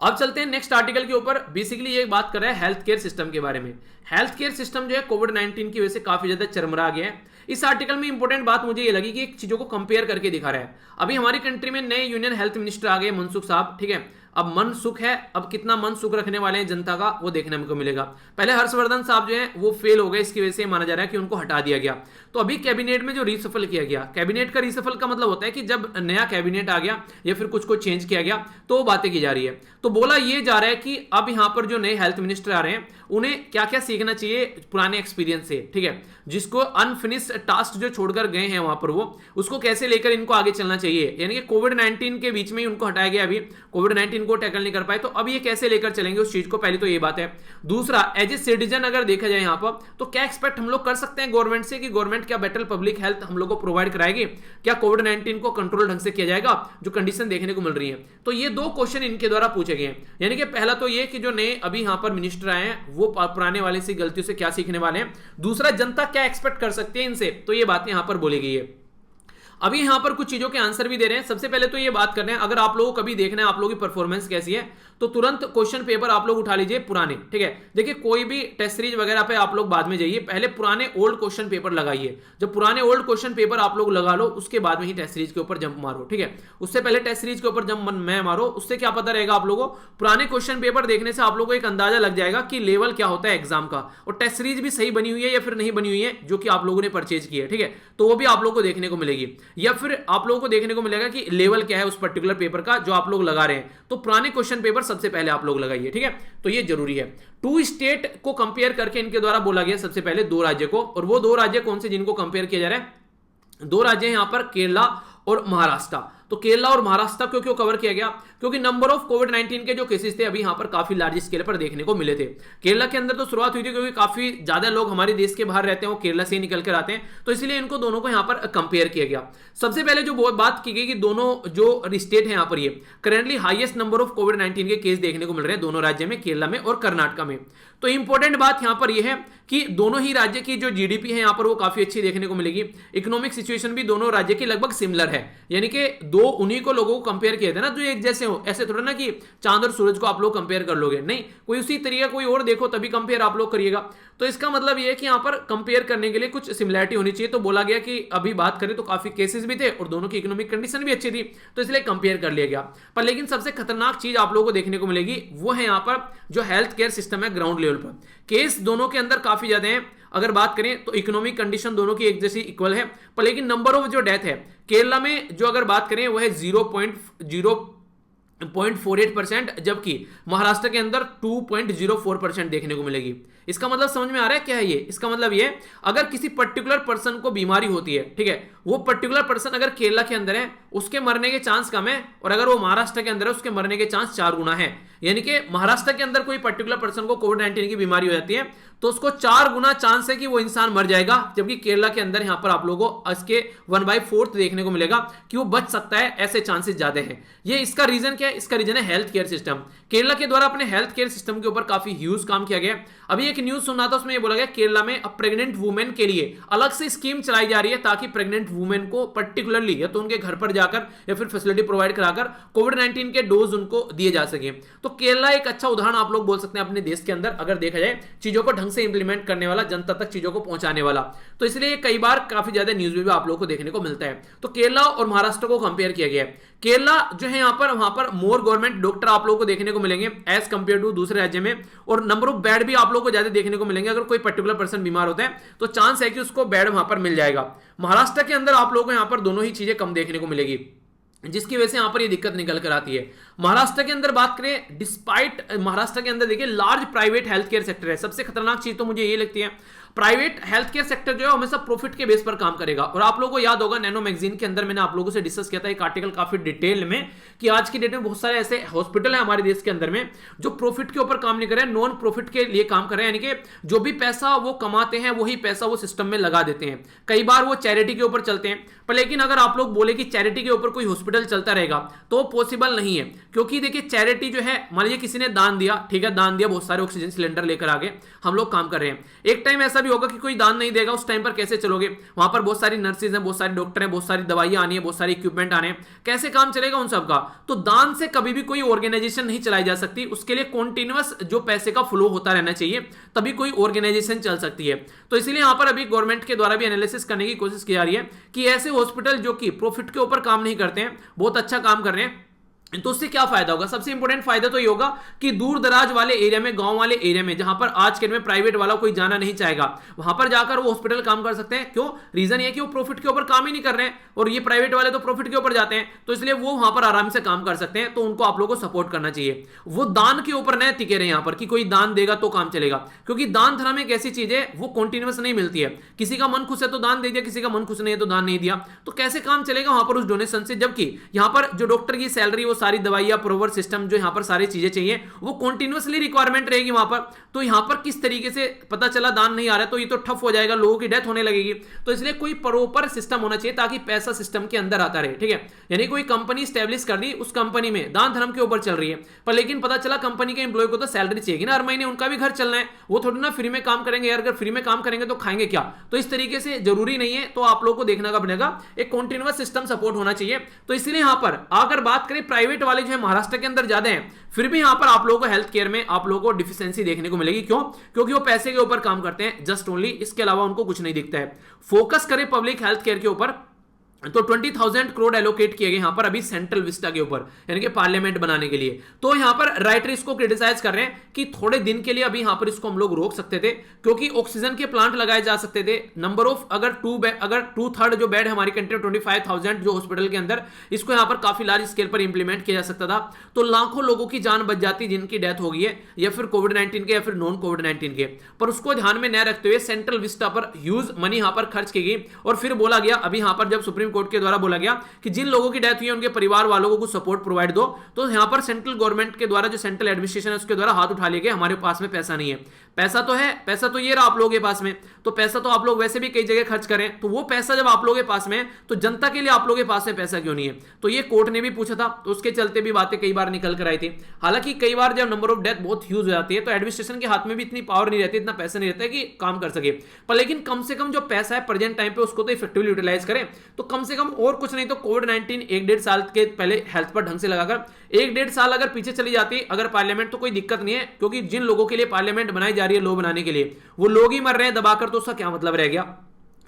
अब चलते हैं नेक्स्ट आर्टिकल के ऊपर। बेसिकली ये बात कर रहा है हेल्थ केयर सिस्टम के बारे में। हेल्थ केयर सिस्टम जो है कोविड-19 की वजह से काफी ज्यादा चरमरा गया है। इस आर्टिकल में इंपॉर्टेंट बात मुझे ये लगी कि एक चीजों को कंपेयर करके दिखा रहा है। अभी हमारी कंट्री में नए यूनियन हेल्थ मिनिस्टर आ गए, मनसुख साहब, ठीक है। अब मन सुख है, अब कितना मन सुख रखने वाले हैं जनता का वो देखने को मिलेगा। पहले हर्षवर्धन साहब जो है वो फेल हो गए, इसकी वजह से माना जा रहा है कि उनको हटा दिया गया। तो अभी कैबिनेट में जो रीसफल किया गया, कैबिनेट का रीसफल का मतलब होता है कि जब नया कैबिनेट आ गया या फिर कुछ को चेंज किया गया तो वो बातें की जा रही है। तो बोला ये जा रहा है कि अब यहां पर जो नए हेल्थ मिनिस्टर आ रहे हैं उन्हें क्या क्या सीखना चाहिए पुराने एक्सपीरियंस से, ठीक है। जिसको अनफिनिश्ड टास्क जो छोड़कर गए हैं वहां पर वो उसको कैसे लेकर इनको आगे चलना चाहिए। यानी कि कोविड-19 के बीच में ही उनको हटाया गया। अभी कोविड-19 को टैकल नहीं कर पाए, तो अब ये कैसे लेकर चलेंगे उस चीज को, पहली तो ये बात है। दूसरा, एज ए सिटीजन अगर देखा जाए यहाँ पर, तो क्या एक्सपेक्ट हम लोग कर सकते हैं गवर्नमेंट से कि गवर्नमेंट क्या बेटर पब्लिक हेल्थ हम लोग को प्रोवाइड कराएगी, क्या कोविड-19 को कंट्रोल ढंग से किया जाएगा जो कंडीशन देखने को मिल रही है। तो ये दो क्वेश्चन इनके द्वारा पूछे गए हैं। यानी कि पहला तो ये कि जो नए अभी यहां पर मिनिस्टर आए हैं वो पुराने वाले से गलतियों से क्या सीखने वाले हैं। दूसरा, जनता क्या एक्सपेक्ट कर सकती है इनसे, तो ये बातें यहां पर बोली गई है। अभी यहां पर कुछ चीजों के आंसर भी दे रहे हैं। सबसे पहले तो ये बात कर रहे हैं, अगर आप लोगों को कभी देखना है आप लोगों की परफॉर्मेंस कैसी है, तो तुरंत क्वेश्चन पेपर आप लोग उठा लीजिए पुराने, ठीक है। देखिए कोई भी टेस्ट सीरीज वगैरह पे आप लोग बाद में जाइए, पहले पुराने ओल्ड क्वेश्चन पेपर लगाइए। जब पुराने ओल्ड क्वेश्चन पेपर आप लोग लगा लो, उसके बाद में ही टेस्ट सीरीज के ऊपर जंप मारो, ठीक है। उससे पहले टेस्ट सीरीज के ऊपर जंप मैं मारो, उससे क्या पता रहेगा आप लोगों को, पुराने क्वेश्चन पेपर देखने से आप लोगों को एक अंदाजा लग जाएगा कि लेवल क्या होता है एग्जाम का, और टेस्ट सीरीज भी सही बनी हुई है या फिर नहीं बनी हुई है जो कि आप लोगों ने परचेज की है, ठीक है। तो वो भी आप लोगों को देखने को मिलेगी, या फिर आप लोगों को देखने को मिलेगा कि लेवल क्या है उस पर्टिकुलर पेपर का जो आप लोग लगा रहे हैं। तो पुराने क्वेश्चन पेपर सबसे पहले आप लोग लगाइए, ठीक है। तो ये जरूरी है। टू स्टेट को कंपेयर करके इनके द्वारा बोला गया सबसे पहले दो राज्य को, और वो दो राज्य कौन से जिनको कंपेयर किया जा रहा है, दो राज्य यहां पर केरला और महाराष्ट्र। तो केरला और महाराष्ट्र क्यों कवर किया गया, क्योंकि नंबर ऑफ कोविड-19 के जो केसेस थे अभी यहां पर काफी लार्ज स्केल पर देखने को मिले थे। केरला के अंदर तो शुरुआत हुई थी क्योंकि काफी ज्यादा लोग हमारे देश के बाहर रहते हैं, वो केरला से ही निकल कर आते हैं, तो इसलिए इनको दोनों को यहां पर कंपेयर किया गया। सबसे पहले जो बात की गई कि दोनों जो स्टेट है यहां पर, ये करेंटली हाईएस्ट नंबर ऑफ कोविड-19 के केस देखने को मिल रहे हैं दोनों राज्य में, केरला में और कर्नाटक में। तो इंपॉर्टेंट बात यहां पर यह है कि दोनों ही राज्य की जो जीडीपी है यहां पर वो काफी अच्छी देखने को मिलेगी। इकोनॉमिक सिचुएशन भी दोनों राज्य की लगभग सिमिलर है, यानी कि दो उन्हीं को लोगों को कंपेयर किया था ना जो एक जैसे हो। ऐसे थोड़ा ना कि चांद और सूरज को आप लोग कंपेयर कर लोगे, नहीं, कोई उसी तरीके कोई और देखो तभी कंपेयर आप लोग करिएगा। तो इसका मतलब यह है कि यहां पर कंपेयर करने के लिए कुछ सिमिलरिटी होनी चाहिए। तो बोला गया कि अभी बात करें तो काफी केसेस भी थे और दोनों की इकोनॉमिक कंडीशन भी अच्छी थी, तो इसलिए कंपेयर कर लिया गया। पर लेकिन सबसे खतरनाक चीज आप लोगों को देखने को मिलेगी वो है यहां पर जो हेल्थ केयर सिस्टम है ग्राउंड लेवल पर। केस दोनों के अंदर काफी ज्यादा है। अगर बात करें तो इकोनॉमिक कंडीशन दोनों की एक जैसी इक्वल है, पर लेकिन नंबर ऑफ जो डेथ है केरला में जो अगर बात करें वो है 0.48%, जबकि महाराष्ट्र के अंदर 2.04% देखने को मिलेगी। इसका मतलब समझ में आ रहा है क्या है ये? इसका मतलब ये, अगर किसी पर्टिकुलर पर्सन को बीमारी होती है, ठीक है, वो पर्टिकुलर पर्सन अगर केरला के अंदर है उसके मरने के चांस कम है, और अगर वो महाराष्ट्र के अंदर है उसके मरने के चांस 4 गुना है। यानी कि महाराष्ट्र के अंदर कोई पर्टिकुलर पर्सन को कोविड-19 की बीमारी हो जाती है तो उसको 4 गुना चांस है कि वो इंसान मर जाएगा, जबकि केरला के अंदर यहां पर आप लोगों को इसके 1/4 देखने को मिलेगा कि वो बच सकता है, ऐसे चांसेस ज्यादा हैं। ये इसका रीजन क्या है? इसका रीजन है हेल्थ केयर सिस्टम। केरला के द्वारा अपने हेल्थ केयर सिस्टम के ऊपर काफी ह्यूज काम किया गया। अभी एक न्यूज सुना था, उसमें ये बोला गया केरला में अब प्रेग्नेंट वुमेन के लिए अलग से स्कीम चलाई जा रही है ताकि प्रेग्नेंट वुमेन को पर्टिकुलरली या तो उनके घर पर जाकर या फिर फैसिलिटी प्रोवाइड कराकर कोविड-19 के डोज उनको दिए जा सके। तो केरला एक अच्छा उदाहरण आप लोग बोल सकते हैं अपने देश के अंदर, अगर देखा जाए चीजों को ढंग से इंप्लीमेंट करने वाला, जनता तक चीजों को पहुंचाने वाला। तो इसलिए कई बार काफी ज्यादा न्यूज में भी आप लोग को देखने को मिलता है। तो केरला और महाराष्ट्र को कंपेयर किया गया है। केरला जो है वहां पर मोर गवर्नमेंट डॉक्टर आप लोगों को देखने को मिलेंगे एज कंपेयर टू दूसरे राज्य में, और नंबर ऑफ बेड भी आप लोगों को ज्यादा देखने को मिलेंगे। अगर कोई पर्टिकुलर पर्सन बीमार होता है तो चांस है कि उसको बेड वहां पर मिल जाएगा। महाराष्ट्र के अंदर आप लोगों को यहां पर दोनों ही चीजें कम देखने को मिलेगी, जिसकी वजह से यहां पर ये दिक्कत निकल कर आती है। महाराष्ट्र के अंदर बात करें, डिस्पाइट महाराष्ट्र के अंदर देखिए large private health care sector है। सबसे खतरनाक चीज तो मुझे ये लगती है, प्राइवेट हेल्थ केयर सेक्टर जो है हमेशा प्रॉफिट के बेस पर काम करेगा। और आप लोगों को याद होगा नैनो मैगजीन के अंदर मैंने आप लोगों से डिस्कस किया था एक आर्टिकल काफी डिटेल में कि आज की डेट में बहुत सारे ऐसे हॉस्पिटल है हमारे देश के अंदर में जो प्रॉफिट के ऊपर काम नहीं कर रहे हैं, नॉन प्रॉफिट के लिए काम कर रहे हैं। यानी कि जो भी पैसा वो कमाते हैं वही पैसा वो सिस्टम में लगा देते हैं। कई बार वो चैरिटी के ऊपर चलते हैं, पर लेकिन अगर आप लोग बोले कि चैरिटी के ऊपर कोई हॉस्पिटल चलता रहेगा तो पॉसिबल नहीं है। क्योंकि देखिए चैरिटी जो है, मान लीजिए किसी ने दान दिया, ठीक है, दान दिया, बहुत सारे ऑक्सीजन सिलेंडर लेकर आगे हम लोग काम कर रहे हैं। एक टाइम ऐसा भी होगा कि कोई दान नहीं देगा, उस टाइम पर कैसे चलोगे? वहां पर बहुत सारी नर्सेज हैं, बहुत सारे डॉक्टर हैं, बहुत सारी दवाइयां आनी है, बहुत सारे इक्विपमेंट आने हैं, कैसे काम चलेगा उन सबका? तो दान से कभी भी कोई ऑर्गेनाइजेशन नहीं चलाई जा सकती। उसके लिए कॉन्टिन्यूअस जो पैसे का फ्लो होता रहना चाहिए, तभी कोई ऑर्गेनाइजेशन चल सकती है। तो इसलिए यहां पर अभी गवर्नमेंट के द्वारा भी एनालिसिस करने की कोशिश की जा रही है कि ऐसे हॉस्पिटल जो कि प्रॉफिट के ऊपर काम नहीं करते हैं, बहुत अच्छा काम कर रहे हैं, तो उससे क्या फायदा होगा? सबसे इंपॉर्टेंट फायदा तो ये होगा कि दूर दराज वाले एरिया में, गांव वाले एरिया में, जहां पर आज के दिन में प्राइवेट वाला कोई जाना नहीं चाहेगा, वहां पर जाकर वो हॉस्पिटल काम कर सकते हैं। क्यों? रीजन ये कि वो प्रॉफिट के ऊपर काम ही नहीं कर रहे हैं, और ये प्राइवेट वाले तो प्रॉफिट के ऊपर जाते हैं, तो इसलिए वो वहां पर आराम से काम कर सकते हैं। तो उनको आप लोगों को सपोर्ट करना चाहिए। वो दान के ऊपर न टिके रहे यहां पर कि कोई दान देगा तो काम चलेगा, क्योंकि दान धर्म एक ऐसी चीज है वो कॉन्टिन्यूअस नहीं मिलती है। किसी का मन खुश है तो दान दे दिया, किसी का मन खुश नहीं है तो दान नहीं दिया, तो कैसे काम चलेगा वहां पर उस डोनेशन से? जबकि यहां पर जो डॉक्टर की सैलरी वो सारी दवाइयां प्रोवर सिस्टम जो यहाँ पर सारी चीजें चाहिए वो कॉन्टिन्यूसली रिक्वायरमेंट रहेगी वहां पर। तो यहाँ पर किस तरीके से पता चला दान नहीं आ रहा है तो ये तो ठप हो जाएगा, लोगों की डेथ होने लगेगी। तो इसलिए कोई प्रॉपर सिस्टम होना चाहिए ताकि पैसा सिस्टम के अंदर आता रहे, ठीक है। यानी कोई कंपनी स्टैब्लिश कर दी, उस कंपनी में दान धर्म के ऊपर चल रही है, पर लेकिन पता चला कंपनी के एम्प्लॉय को तो सैलरी चाहिए ना हर महीने, उनका भी घर चलना है, वो थोड़ी ना फ्री में काम करेंगे यार, अगर फ्री में काम करेंगे तो खाएंगे क्या। तो इस तरीके से जरूरी नहीं है, तो आप लोगों को देखना का पड़ेगा, एक कॉन्टिन्यूअस सिस्टम सपोर्ट होना चाहिए। तो इसलिए यहां पर अगर बात करें प्राइवेट वाले जो है महाराष्ट्र के अंदर ज्यादा है, फिर भी यहां पर आप लोगों को हेल्थ केयर में आप लोगों को डिफिशियंसी देखने को मिलेगी। क्यों? क्योंकि वो पैसे के ऊपर काम करते हैं जस्ट ओनली, इसके अलावा उनको कुछ नहीं दिखता है। फोकस करें पब्लिक हेल्थ केयर के ऊपर तो 20,000 करोड़ एलोकेट किए गए यहां पर अभी सेंट्रल विस्टा के ऊपर, यानी कि पार्लियामेंट बनाने के लिए। तो यहां पर राइटर इसको क्रिटिसाइज कर रहे हैं कि थोड़े दिन के लिए अभी यहां पर इसको हम लोग रोक सकते थे, क्योंकि ऑक्सीजन के प्लांट लगाए जा सकते थे। नंबर ऑफ अगर 2/3 जो बेड हमारी कंट्री 25,000 जो हॉस्पिटल के अंदर, इसको यहां पर काफी लार्ज स्केल पर इंप्लीमेंट किया जा सकता था, तो लाखों लोगों की जान बच जाती जिनकी डेथ हो गई है, या फिर कोविड-19 के या फिर नॉन कोविड-19 के। पर उसको ध्यान में न रखते हुए सेंट्रल विस्टा पर ह्यूज मनी यहां पर खर्च की गई, और फिर बोला गया अभी यहां पर जब सुप्रीम कोर्ट के द्वारा बोला गया कि जिन लोगों की डेथ हुई है उनके परिवार वालों को कुछ सपोर्ट प्रोवाइड दो, तो यहां पर सेंट्रल गवर्नमेंट के द्वारा जो सेंट्रल एडमिनिस्ट्रेशन है उसके द्वारा हाथ उठा लिए गए, हमारे पास में पैसा नहीं है। पैसा तो है, पैसा तो ये रहा आप लोगों के पास में, तो पैसा तो आप लोग वैसे भी कई जगह खर्च करें, तो वो पैसा जब आप लोगों के पास में है तो जनता के लिए आप लोगों के पास में पैसा क्यों नहीं है। तो ये कोर्ट ने भी पूछा था, तो उसके चलते भी बातें कई बार निकल कर आई थी। हालांकि कई बार जब नंबर ऑफ डेथ बहुत ह्यूज हो जाती है तो एडमिनिस्ट्रेशन के हाथ में भी इतनी पावर नहीं रहती, इतना पैसा नहीं रहता है कि काम कर सके, पर लेकिन कम से कम जो पैसा है प्रेजेंट टाइम पे उसको तो इफेक्टिवली यूटिलाइज करें। तो कम से कम और कुछ नहीं तो कोविड-19 1-1.5 साल के पहले हेल्थ पर ढंग से लगाकर 1-1.5 साल अगर पीछे चली जाती अगर पार्लियामेंट, तो कोई दिक्कत नहीं है, क्योंकि जिन लोगों के लिए पार्लियामेंट बनाई जा रही है लॉ बनाने के लिए, वो लोग ही मर रहे हैं दबाकर, तो उसका क्या मतलब रह गया।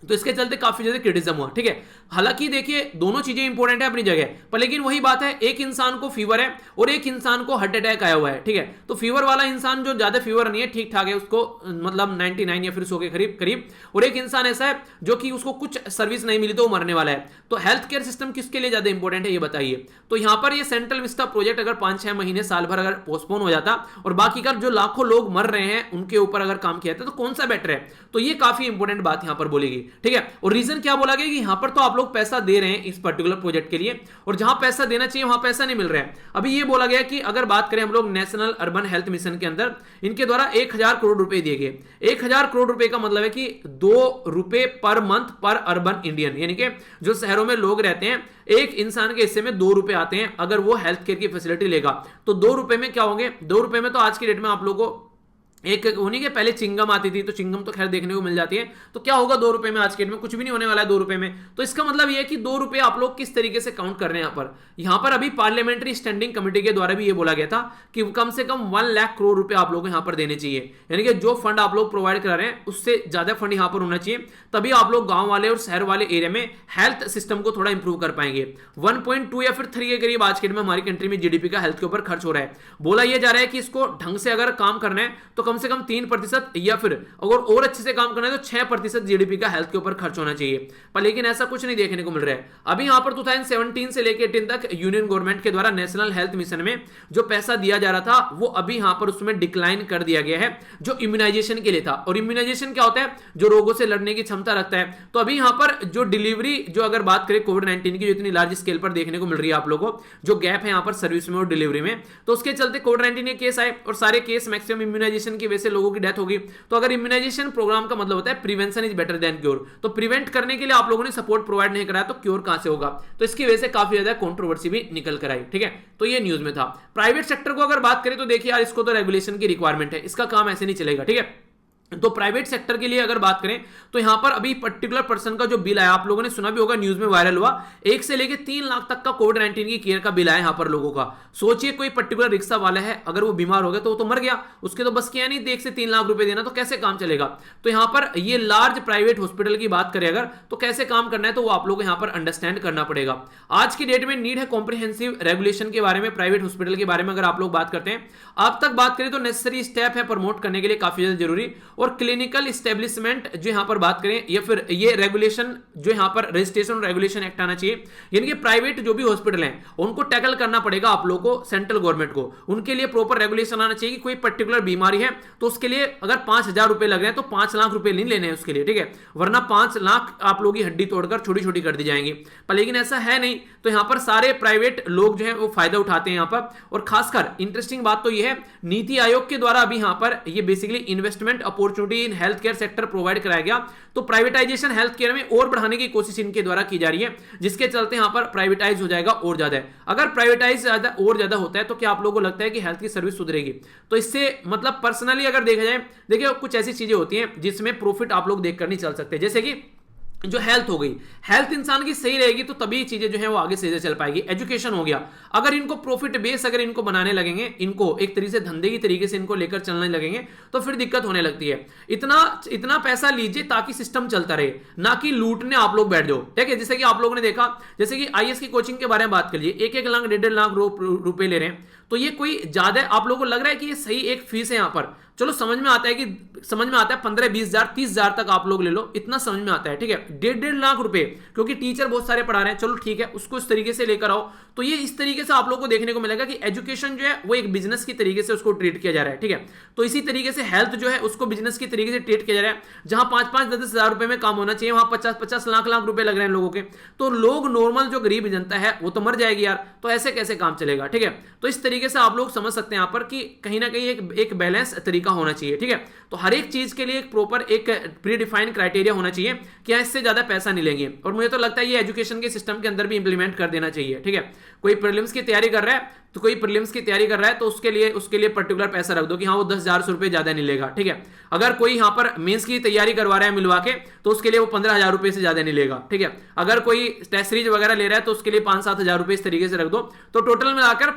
तो इसके चलते काफी ज्यादा क्रिटिसिज्म हुआ, ठीक है। हालांकि देखिए दोनों चीजें इंपॉर्टेंट है अपनी जगह पर, लेकिन वही बात है, एक इंसान को फीवर है और एक इंसान को हार्ट अटैक आया हुआ है, ठीक है। तो फीवर वाला इंसान जो ज्यादा फीवर नहीं है, ठीक ठाक है, उसको मतलब 99 या फिर 100 के करीब, और एक इंसान ऐसा है जो कि उसको कुछ सर्विस नहीं मिली तो वो मरने वाला है। तो हेल्थ केयर सिस्टम किसके लिए ज्यादा इंपॉर्टेंट है ये बताइए। तो यहां पर ये सेंट्रल विस्टा प्रोजेक्ट अगर 5-6 महीने साल भर अगर पोस्टपोन हो जाता और बाकी का जो लाखों लोग मर रहे हैं उनके ऊपर अगर काम किया था तो कौन सा बेटर है। तो ये काफी इंपॉर्टेंट बात यहां पर बोलेगी, ठीक है। और रीजन क्या बोला गया कि यहां पर तो आप लोग पैसा दे रहे हैं इस पर्टिकुलर प्रोजेक्ट के लिए, और जहां पैसा देना चाहिए वहां पैसा नहीं मिल रहा है। अभी ये बोला गया कि अगर बात करें हम लोग नेशनल अर्बन हेल्थ मिशन के अंदर, इनके द्वारा 1,000 करोड़ रुपए दिए गए। 1,000 करोड़ रुपए का मतलब है कि 2 रुपए पर मंथ पर अर्बन इंडियन, यानी कि जो शहरों में लोग रहते हैं, एक इंसान के हिस्से में 2 रुपए आते हैं। अगर वो हेल्थ केयर की फैसिलिटी लेगा तो 2 रुपए में क्या होंगे, 2 रुपए में तो आज की डेट में आप लोगों को एक उन्हीं के पहले चिंगम आती थी, तो चिंगम तो खैर देखने को मिल जाती है, तो क्या होगा 2 रुपए में, आज के डेट में कुछ भी नहीं होने वाला है 2 रुपए में। तो इसका मतलब यह है कि 2 रुपए आप लोग किस तरीके से काउंट कर रहे हैं यहाँ पर अभी पार्लियामेंट्री स्टैंडिंग कमेटी के द्वारा भी ये बोला गया था कि कम से कम 1 लाख करोड़ रुपए आप लोग यहाँ पर देने चाहिए, यानी कि जो फंड आप लोग प्रोवाइड करा रहे हैं उससे ज्यादा फंड यहाँ पर होना चाहिए, तभी आप लोग गांव वाले और शहर वाले एरिया में हेल्थ सिस्टम को थोड़ा इंप्रूव कर पाएंगे। 1.2 या फिर 3 के करीब आज के डेट में हमारी कंट्री में जीडीपी का हेल्थ के ऊपर खर्च हो रहा है। बोला यह जा रहा है कि इसको ढंग से अगर काम करना है तो कम से कम 3% या फिर अगर और अच्छे से काम करना है तो 6% जीडीपी का हेल्थ के ऊपर खर्च होना चाहिए, पर लेकिन ऐसा कुछ नहीं देखने को मिल रहा है। अभी यहां पर 2017 से लेकर 18 तक यूनियन गवर्नमेंट के द्वारा नेशनल हेल्थ मिशन में जो पैसा दिया जा रहा था वो अभी यहां पर उसमें डिक्लाइन कर दिया गया है, जो इम्यूनाइजेशन के लिए था। और इम्यूनाइजेशन क्या होता है, जो रोगों से लड़ने की क्षमता रखता है। तो अभी यहां पर जो डिलीवरी, जो अगर बात करें कोविड-19 की, जो इतनी लार्ज स्केल पर देखने को मिल रही है आप लोगों को, जो गैप है यहां पर सर्विस में और डिलीवरी में, तो उसके चलते कोविड-19 के केस आए और सारे केस मैक्सिमम इम्यूनाइजेशन की वजह से लोगों की डेथ होगी। तो अगर इम्यूनाइजेशन प्रोग्राम का मतलब होता है prevention is better than cure, तो प्रिवेंट करने के लिए आप लोगों ने सपोर्ट प्रोवाइड नहीं कराया तो क्योर कहां से होगा। तो इसकी वजह से काफी ज्यादा कंट्रोवर्सी भी निकल कर आई, ठीक है। तो ये न्यूज में था। प्राइवेट सेक्टर को अगर बात करें तो देखिए यार, इसको तो रेगुलेशन की रिक्वायरमेंट है, इसका काम ऐसे नहीं चलेगा, ठीक है। तो प्राइवेट सेक्टर के लिए अगर बात करें तो यहां पर अभी पर्टिकुलर पर्सन का जो बिल आया, आप लोगों ने सुना भी होगा, न्यूज में वायरल हुआ, 1 से लेकर 3 लाख तक का कोविड-19 की केयर का बिल आया यहां पर लोगों का। सोचिए कोई पर्टिकुलर रिक्शा वाला है, अगर वो बीमार हो गया तो वो तो मर गया, उसके तो बस किया नहीं 1 से 3 लाख रुपए देना, तो कैसे काम चलेगा। तो यहां पर ये लार्ज प्राइवेट हॉस्पिटल की बात करें अगर, तो कैसे काम करना है तो वो आप लोगों को यहां पर अंडरस्टैंड करना पड़ेगा। आज की डेट में नीड है कॉम्प्रिहेंसिव रेगुलेशन के बारे में, प्राइवेट हॉस्पिटल के बारे में अगर आप लोग बात करते हैं। अब तक बात करें तो नेसेसरी स्टेप है प्रमोट करने के लिए काफी ज्यादा जरूरी, और क्लिनिकल इस्टेब्लिशमेंट जो यहां पर बात करें, या फिर ये रेगुलेशन जो यहां पर रजिस्ट्रेशन रेगुलेशन एक्ट आना चाहिए, यानी कि प्राइवेट जो भी हॉस्पिटल हैं उनको टैकल करना पड़ेगा आप लोगों को, सेंट्रल गवर्नमेंट को, उनके लिए प्रॉपर रेगुलेशन आना चाहिए कि कोई पर्टिकुलर बीमारी है तो उसके लिए अगर 5,000 रुपए लग रहे हैं तो 5 लाख रुपए नहीं लेने हैं उसके लिए, ठीक है, वरना 5 लाख आप लोगों की हड्डी तोड़कर छोटी छोटी कर दी जाएंगी। पर लेकिन ऐसा है नहीं, तो यहां पर सारे प्राइवेट लोग जो है वो फायदा उठाते हैं यहां पर। और खासकर इंटरेस्टिंग बात तो यह है, नीति आयोग के द्वारा अभी यहां पर ये basically investment opportunity in health care sector provide कराया गया, तो प्राइवेटाइजेशन हेल्थ केयर में और बढ़ाने की कोशिश इनके द्वारा की जा रही है, जिसके चलते यहां पर प्राइवेटाइज हो जाएगा और ज्यादा। अगर प्राइवेटाइज और ज्यादा होता है तो क्या आप लोगों को लगता है कि हेल्थ की सर्विस सुधरेगी? तो इससे मतलब पर्सनली अगर देखा जाए, देखिए कुछ ऐसी चीजें होती हैं जिसमें प्रॉफिट आप लोग देखकर नहीं चल सकते, जैसे कि जो हेल्थ हो गई, हेल्थ इंसान की सही रहेगी तो तभी चीजें जो है वो आगे से चल पाएगी। एजुकेशन हो गया, अगर इनको प्रॉफिट बेस अगर इनको बनाने लगेंगे, इनको एक तरीके से धंधे की तरीके से इनको लेकर चलने लगेंगे तो फिर दिक्कत होने लगती है। इतना पैसा लीजिए ताकि सिस्टम चलता रहे, ना कि लूटने आप लोग बैठ जाओ, ठीक है। जैसे कि आप लोगों ने देखा, जैसे कि आईएएस की कोचिंग के बारे में बात कर लीजिए, 1-1 लाख 1.5 लाख रुपए ले रहे हैं, तो ये कोई ज्यादा आप लोगों को लग रहा है कि ये सही एक फीस है यहां पर? चलो समझ में आता है कि 15-20 हजार 30 हजार तक आप लोग ले लो, इतना समझ में आता है, ठीक है। 1.5 लाख रुपए क्योंकि टीचर बहुत सारे पढ़ा रहे हैं, चलो ठीक है, उसको इस तरीके से लेकर आओ। तो ये इस तरीके से आप लोग को देखने को मिलेगा कि एजुकेशन जो है वो एक बिजनेस की तरीके से उसको ट्रीट किया जा रहा है, ठीक है। तो इसी तरीके से हेल्थ जो है उसको बिजनेस की तरीके से ट्रीट किया जा रहा है, जहां 5-5-10 हजार रुपए में काम होना चाहिए वहां 50-50 लाख रुपए लग रहे हैं लोगों के, तो लोग नॉर्मल जो गरीब जनता है वो तो मर जाएगी यार, तो ऐसे कैसे काम चलेगा, ठीक है। तो इस तरीके से आप लोग समझ सकते हैं यहां पर कि कहीं ना कहीं एक बैलेंस तरीका होना चाहिए, ठीक है। तो हर एक चीज के लिए एक प्रॉपर एक प्री डिफाइंड क्राइटेरिया होना चाहिए कि इससे ज्यादा पैसा नहीं लेंगे, और मुझे तो लगता है ये एजुकेशन के सिस्टम के अंदर भी इंप्लीमेंट कर देना चाहिए, ठीक है। कोई प्रीलिम्स की तैयारी कर रहा है तो उसके लिए पर्टिकुलर पैसा रख दो कि हाँ वो 10,000 रुपए ज्यादा नहीं लेगा, ठीक है। अगर कोई यहाँ पर मेंस की तैयारी करवा रहा है मिलवा के तो उसके लिए वो 15,000 रुपए से ज्यादा नहीं लेगा, ठीक है। अगर कोई टेस्ट सीरीज वगैरह ले रहा है तो उसके लिए 5-7 हजार रुपए इस तरीके से रख दो, तो टोटल मिलाकर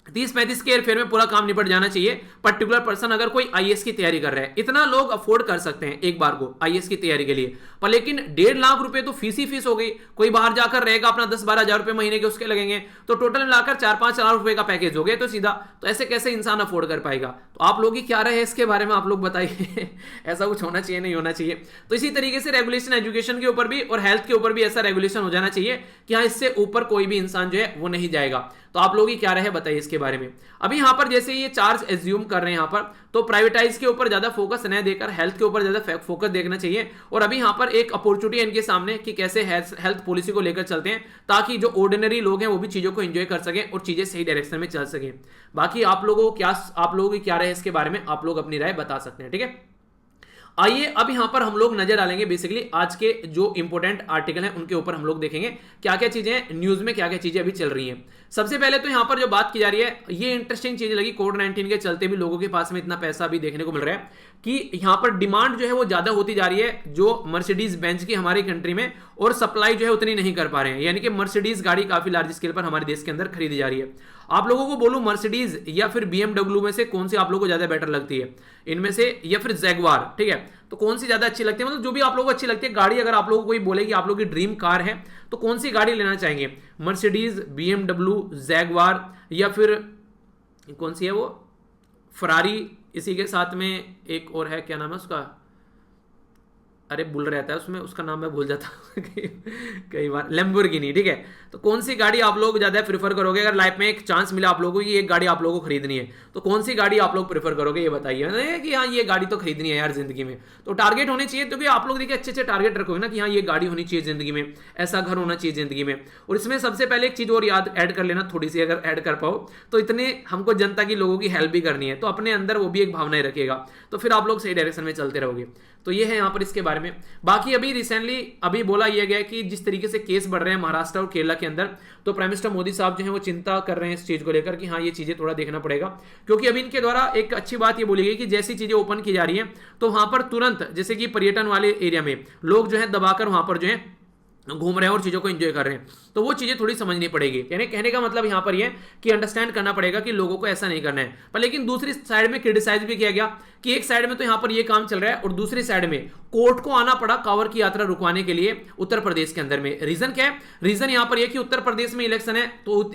30-35 के फेयर में पूरा काम निपट जाना चाहिए। पर्टिकुलर पर्सन अगर कोई आईएएस की तैयारी कर रहा है, इतना लोग अफोर्ड कर सकते हैं एक बार को आईएएस की तैयारी के लिए, पर लेकिन 1.5 लाख रुपए तो फीस ही फीस हो गई। कोई बाहर जाकर रहेगा अपना 10-12 हजार रुपए महीने के उसके लगेंगे, तो टोटल मिलाकर 4-5 लाख रुपए का पैकेज हो गया तो सीधा, तो ऐसे कैसे इंसान अफोर्ड कर पाएगा? तो आप लोग की क्या रहे इसके बारे में आप लोग बताइए ऐसा कुछ होना चाहिए, नहीं होना चाहिए? तो इसी तरीके से रेगुलेशन एजुकेशन के ऊपर भी और हेल्थ के ऊपर भी ऐसा रेगुलेशन हो जाना चाहिए कि हाँ इससे ऊपर कोई भी इंसान जो है वो नहीं जाएगा। तो आप लोग ही क्या रहे बताइए इसके बारे में। अभी यहां पर जैसे ये चार्ज एज्यूम कर रहे हैं यहां पर, तो प्राइवेटाइज के ऊपर ज्यादा फोकस न देकर हेल्थ के ऊपर ज्यादा फोकस देखना चाहिए। और अभी यहां पर एक अपॉर्चुनिटी है इनके सामने कि कैसे हेल्थ पॉलिसी को लेकर चलते हैं ताकि जो ऑर्डिनरी लोग हैं वो भी चीजों को एंजॉय कर सकें और चीजें सही डायरेक्शन में चल सकें। बाकी आप लोगों की क्या रहे इसके बारे में आप लोग अपनी राय बता सकते हैं, ठीक है। आइए अब यहां पर हम लोग नजर डालेंगे बेसिकली आज के जो इंपॉर्टेंट आर्टिकल हैं उनके ऊपर हम लोग देखेंगे क्या क्या चीजें न्यूज में क्या क्या चीजें अभी चल रही हैं। सबसे पहले तो यहां पर जो बात की जा रही है ये इंटरेस्टिंग चीज लगी, कोविड-19 के चलते भी लोगों के पास में इतना पैसा भी देखने को मिल रहा है कि यहां पर डिमांड जो है वो ज्यादा होती जा रही है जो मर्सिडीज बेंज की हमारी कंट्री में, और सप्लाई जो है उतनी नहीं कर पा रहे हैं, यानी कि मर्सिडीज गाड़ी काफी लार्ज स्केल पर हमारे देश के अंदर खरीदी जा रही है। आप लोगों को बोलूं मर्सिडीज या फिर BMW में से कौन सी आप लोगों को ज्यादा बेटर लगती है इनमें से, या फिर जैगवार, ठीक है, तो कौन सी ज्यादा अच्छी लगती है? मतलब जो भी आप लोगों को अच्छी लगती है गाड़ी, अगर आप लोगों को कोई बोले कि आप लोगों की ड्रीम कार है तो कौन सी गाड़ी लेना चाहेंगे? मर्सिडीज, BMW, जैगवार, या फिर कौन सी है वो फरारी, इसी के साथ में एक और है, क्या नाम है उसका, अरे भूल रहता है उसमें, उसका नाम मैं भूल जाता हूँ कई बार, लैम्बोर्गिनी, ठीक है। तो कौन सी गाड़ी आप लोग ज्यादा प्रेफर करोगे? अगर लाइफ में एक चांस मिला आप लोगों को कि एक गाड़ी आप लोगों को खरीदनी है तो कौन सी गाड़ी आप लोग प्रेफर करोगे ये बताइए कि हाँ ये गाड़ी तो खरीदनी है यार जिंदगी में। तो टारगेट होने चाहिए, क्योंकि आप लोग देखिए अच्छे टारगेट रखोगे ना कि हाँ ये गाड़ी होनी चाहिए जिंदगी में, ऐसा घर होना चाहिए जिंदगी में। और इसमें सबसे पहले एक चीज और याद ऐड कर लेना थोड़ी सी, अगर ऐड कर पाओ तो इतने हमको जनता की लोगों की हेल्प भी करनी है, तो अपने अंदर वो भी एक भावनाएं रखेगा, तो फिर आप लोग सही डायरेक्शन में चलते रहोगे। तो ये है यहाँ पर इसके बारे में। बाकी अभी रिसेंटली अभी बोला यह गया कि जिस तरीके से केस बढ़ रहे हैं महाराष्ट्र और केरला के अंदर, तो प्राइम मिनिस्टर मोदी साहब जो है वो चिंता कर रहे हैं इस चीज को लेकर कि हाँ ये चीजें थोड़ा देखना पड़ेगा, क्योंकि अभी इनके द्वारा एक अच्छी बात ये बोली गई कि जैसी चीजें ओपन की जा रही है तो वहां पर तुरंत, जैसे कि पर्यटन वाले एरिया में लोग जो है दबाकर वहां पर जो है घूम रहे हैं और चीजों को एंजॉय कर रहे हैं, तो वो चीजें थोड़ी समझनी पड़ेगी। यानी कहने का मतलब यहां पर ये कि अंडरस्टैंड करना पड़ेगा कि लोगों को ऐसा नहीं करना है। पर लेकिन दूसरी साइड में क्रिटिसाइज भी किया गया कि एक साइड में तो यहां पर ये काम चल रहा है और दूसरी साइड में कोर्ट को आना पड़ा कांवर की यात्रा रुकवाने के लिए उत्तर प्रदेश के अंदर में। रीजन क्या है? रीजन यहां पर यह कि उत्तर प्रदेश में इलेक्शन है, तो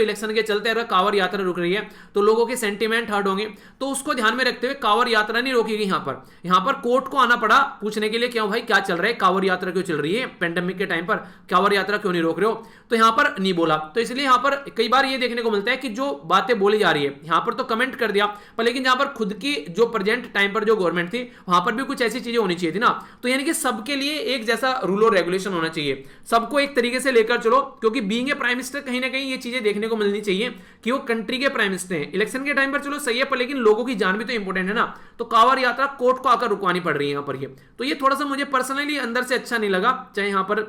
इलेक्शन के चलते अगर कांवर यात्रा रुक रही है तो लोगों के सेंटीमेंट हर्ट होंगे, तो उसको ध्यान में रखते हुए कांवर यात्रा नहीं रोकी गई। यहां पर कोर्ट को आना पड़ा पूछने के लिए, क्यों भाई क्या चल रहा है, कांवर यात्रा क्यों चल रही है, पेंडेमिक के टाइम पर कांवर यात्रा क्यों नहीं रोक रहे हो? तो यहां पर नहीं बोला। तो इसलिए यहां पर कई बार ये देखने को मिलता है कि जो बातें बोली जा रही है यहां पर तो कमेंट कर दिया, पर लेकिन यहां पर खुद की जो प्रेजेंट टाइम पर जो गवर्नमेंट थी वहां पर भी कुछ ऐसी चीजें होनी चाहिए थी ना। तो यानी कि सबके लिए एक जैसा रूल और रेगुलेशन होना चाहिए, सबको एक तरीके से लेकर चलो, क्योंकि बीइंग ए प्राइम मिनिस्टर कहीं ना कहीं ये चीजें देखने को मिलनी चाहिए कि वो कंट्री के प्राइम मिनिस्टर हैं। इलेक्शन के टाइम पर चलो सही है, पर लेकिन लोगों की जान भी तो इंपॉर्टेंट है ना। तो कांवर यात्रा कोर्ट को आकर रुकवानी पड़ रही है यहां पर ये, तो ये थोड़ा सा मुझे पर्सनली अंदर से अच्छा नहीं लगा। चाहे यहां पर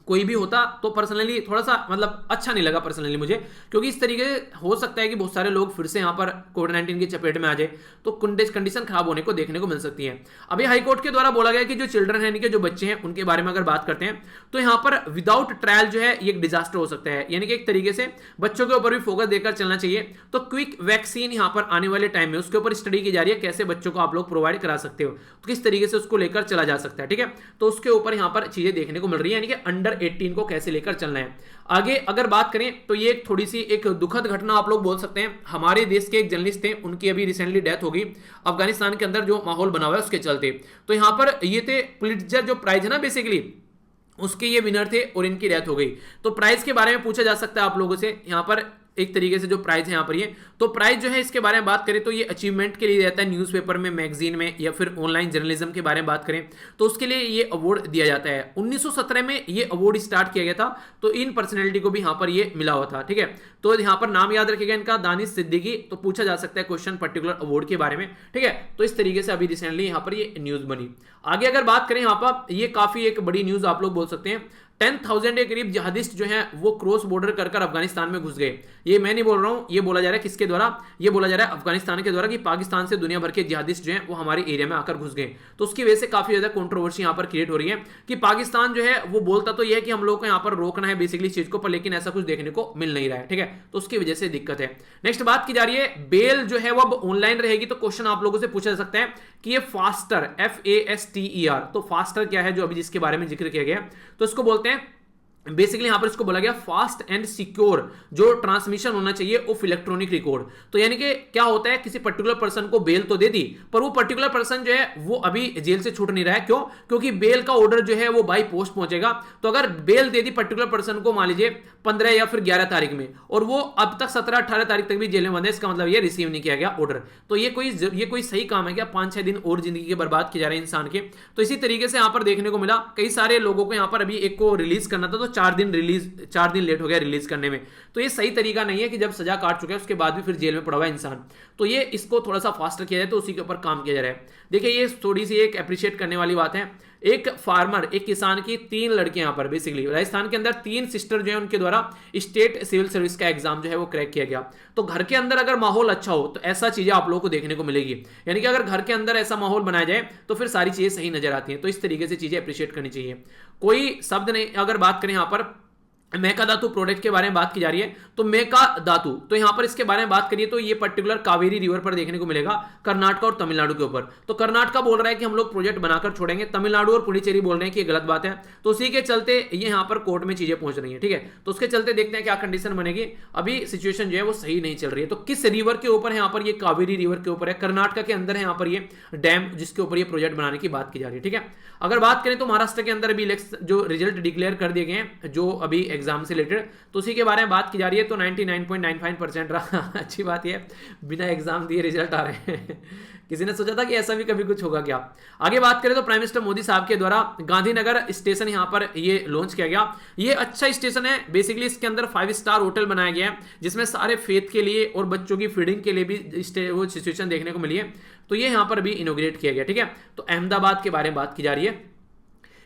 कोई भी होता तो पर्सनली थोड़ा सा मतलब अच्छा नहीं लगा पर्सनली मुझे, क्योंकि इस तरीके से हो सकता है कि बहुत सारे लोग फिर से यहाँ पर कोविड-19 की चपेट में आ जाए, तो कंडीशन खराब होने को देखने को मिल सकती है। अभी हाईकोर्ट के द्वारा बोला गया कि जो चिल्ड्रन है, यानी कि जो बच्चे हैं, उनके बारे में अगर बात करते हैं तो यहाँ पर विदाउट ट्रायल जो है ये एक डिजास्टर हो सकता है, यानी कि एक तरीके से बच्चों के ऊपर भी फोकस देकर चलना चाहिए। तो क्विक वैक्सीन यहाँ पर आने वाले टाइम में उसके ऊपर स्टडी की जा रही है, कैसे बच्चों को आप लोग प्रोवाइड करा सकते हो, तो किस तरीके से उसको लेकर चला जा सकता है, ठीक है। तो उसके ऊपर यहाँ पर चीजें देखने को मिल रही है, यानी कि अंडर 18 को कैसे लेकर चलना है। आगे अगर बात करें तो ये थोड़ी सी एक दुखद घटना आप लोग बोल सकते हैं। हमारे देश के एक जर्नलिस्ट थे, उनकी अभी रिसेंटली डेथ हो गई अफगानिस्तान के अंदर जो माहौल बना हुआ है उसके चलते। तो यहां पर ये थे पुलित्जर जो प्राइज है ना बेसिकली, उसके ये विनर थे और इनकी डेथ हो गई। तो प्राइज के बारे में पूछा जा सकता है आप लोगों से, यहां पर एक तरीके से जो प्राइज है यहाँ पर ये, तो प्राइज जो है इसके बारे में बात करें तो ये अचीवमेंट के लिए रहता है, न्यूज़पेपर में, मैगजीन में, या फिर ऑनलाइन जर्नलिज्म के बारे में बात करें तो उसके लिए ये अवार्ड दिया जाता है। 1917 में ये अवार्ड स्टार्ट किया गया था, तो इन पर्सनैलिटी को भी यहाँ पर ये मिला हुआ था, ठीक है। तो यहाँ पर नाम याद रखिएगा इनका, दानिश सिद्दीकी। तो पूछा जा सकता है क्वेश्चन पर्टिकुलर अवार्ड के बारे में, ठीक है। तो इस तरीके से अभी रिसेंटली यहाँ पर ये न्यूज बनी। आगे अगर बात करें यहाँ पर, ये काफी एक बड़ी न्यूज आप लोग बोल सकते हैं। 10,000 के करीब जिहादिस्ट जो हैं वो क्रॉस बॉर्डर कर अफगानिस्तान में घुस गए। ये मैं नहीं बोल रहा हूं, ये बोला जा रहा है किसके द्वारा, ये बोला जा रहा है अफगानिस्तान के द्वारा, कि पाकिस्तान से दुनिया भर के जिहादिस्ट जो हैं वो हमारे एरिया में आकर घुस गए। तो उसकी वजह से काफी ज्यादा कंट्रोवर्सी यहां पर क्रिएट हो रही है कि पाकिस्तान जो है वो बोलता तो ये है कि हम लोग को यहां पर रोकना है बेसिकली चीज को, पर लेकिन ऐसा कुछ देखने को मिल नहीं रहा है, ठीक है। तो उसकी वजह से दिक्कत है। नेक्स्ट बात की जा रही है बेल जो है वो अब ऑनलाइन रहेगी। तो क्वेश्चन आप लोगों से पूछा जा सकता है कि ये फास्टर, FASTER, तो फास्टर क्या है, जो अभी जिसके बारे में जिक्र किया गया, तो इसको बोलते हैं बेसिकली यहां पर इसको बोला गया फास्ट एंड सिक्योर जो ट्रांसमिशन होना चाहिए ऑफ इलेक्ट्रॉनिक रिकॉर्ड। तो यानी कि क्या होता है, किसी पर्टिकुलर पर्सन को बेल तो दे दी, पर वो पर्टिकुलर पर्सन जो है वो अभी जेल से छूट नहीं रहा है। क्यों? क्योंकि बेल का ऑर्डर जो है वो बाई पोस्ट पहुंचेगा। तो अगर बेल दे दी पर्टिकुलर पर्सन को, मान लीजिए 15 या फिर 11 तारीख में, और वो अब तक 17-18 तारीख तक भी जेल में बंद है, इसका मतलब ये रिसीव नहीं किया गया ऑर्डर। तो ये कोई सही काम है क्या? 5-6 दिन और जिंदगी के बर्बाद किए जा रहे हैं इंसान के। तो इसी तरीके से यहां पर देखने को मिला, कई सारे लोगों को यहां पर अभी एक को रिलीज करना था, तो 4 दिन लेट हो गया रिलीज करने में। तो ये सही तरीका नहीं है कि जब सजा काट चुका है उसके बाद भी फिर जेल में पड़ा हुआ है इंसान। तो ये इसको थोड़ा सा फास्टर किया जाए, तो उसी के ऊपर काम किया जा रहा है। देखिए ये थोड़ी सी एक अप्रिशिएट करने वाली बात है। एक फार्मर, एक किसान की 3 लड़के यहां पर बेसिकली राजस्थान के अंदर 3 सिस्टर जो है उनके द्वारा स्टेट सिविल सर्विस का एग्जाम जो है वो क्रैक किया गया। तो घर के अंदर अगर माहौल अच्छा हो तो ऐसा चीजें आप लोगों को देखने को मिलेगी, यानी कि अगर घर के अंदर ऐसा माहौल बनाया जाए तो फिर सारी चीजें सही नजर आती हैं। तो इस तरीके से चीजें अप्रिशिएट करनी चाहिए। कोई शब्द नहीं, अगर बात करें यहां पर मेका धातु प्रोडक्ट के बारे में बात की जा रही है, तो मेका धातु, तो यहां पर इसके बारे में बात करिए तो ये पर्टिकुलर कावेरी रिवर पर देखने को मिलेगा, कर्नाटक और तमिलनाडु के ऊपर। तो कर्नाटक बोल रहा है कि हम लोग प्रोजेक्ट बनाकर छोड़ेंगे, तमिलनाडु और पुडुचेरी बोल रहे हैं कि ये गलत बात है। तो उसी के चलते ये यहां पर कोर्ट में चीजें पहुंच रही है, ठीक है। तो उसके चलते देखते हैं क्या कंडीशन बनेगी। अभी सिचुएशन जो है वो सही नहीं चल रही है। तो किस रिवर के ऊपर है यहाँ पर? ये कावेरी रिवर के ऊपर है, कर्नाटक के अंदर है यहाँ पर ये डैम, जिसके ऊपर ये प्रोजेक्ट बनाने की बात की जा रही है, ठीक है। अगर बात करें तो महाराष्ट्र के अंदर अभी जो रिजल्ट डिक्लेयर कर दिए गए हैं जो अभी एग्जाम से रिलेटेड, तो उसी के बारे में बात की जा रही है। तो 99.95% रहा अच्छी बात है, बिना एग्जाम दिए रिजल्ट आ रहे हैं। किसी ने सोचा था कि ऐसा भी कभी कुछ होगा क्या? आगे बात करें तो प्राइम मिनिस्टर मोदी साहब के द्वारा गांधीनगर स्टेशन यहां पर ये लॉन्च किया गया। ये अच्छा स्टेशन है बेसिकली, इसके अंदर 5 स्टार होटल बनाया गया है, जिसमें सारे फेथ के लिए और बच्चों की फीडिंग के लिए भी वो सिचुएशन देखने को मिली है। तो ये यहां पर भी इनोग्रेट किया गया, ठीक है। तो अहमदाबाद के बारे में बात की जा रही है।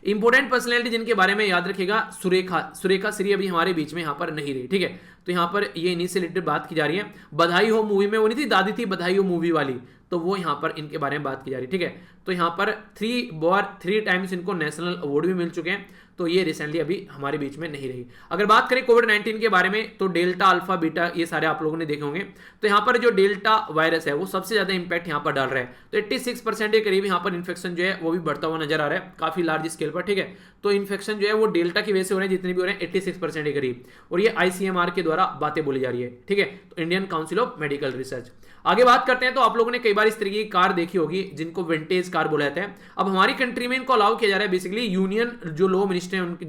इंपोर्टेंट पर्सनैलिटी जिनके बारे में याद रखिएगा, सुरेखा श्री अभी हमारे बीच में यहां पर नहीं रही, ठीक है। तो यहां पर ये इन्हीं से रिलेटेड बात की जा रही है। बधाई हो मूवी में वो नहीं थी दादी थी बधाई हो मूवी वाली, तो वो यहाँ पर इनके बारे में बात की जा रही है, ठीक है। तो यहाँ पर 3 टाइम्स इनको नेशनल अवार्ड भी मिल चुके हैं, तो ये रिसेंटली अभी हमारे बीच में नहीं रही। अगर बात करें कोविड-19 के बारे में, तो डेल्टा, अल्फा, बीटा ये सारे आप लोगों ने देखे होंगे। तो यहाँ पर जो डेल्टा वायरस है वो सबसे ज्यादा इंपैक्ट यहाँ पर डाल रहा है। तो 86% के करीब यहाँ पर इन्फेक्शन जो है वो भी बढ़ता हुआ नजर आ रहा है, काफी लार्ज स्केल पर, ठीक है। तो इन्फेक्शन जो है वो डेल्टा की वजह से हो रहे हैं, जितने भी हो रहे हैं 86% के करीब, और ये ICMR के द्वारा बातें बोली जा रही है, ठीक है। तो Indian council of medical research. आगे बात करते हैं, तो आप लोगों ने कई बार इस तरीके की कार देखी होगी जिनको विंटेज कार बोला जाता है। अब हमारी कंट्री में इनको अलाउ किया जा रहा है, बेसिकली यूनियन जो लॉ मिनिस्टर है उनके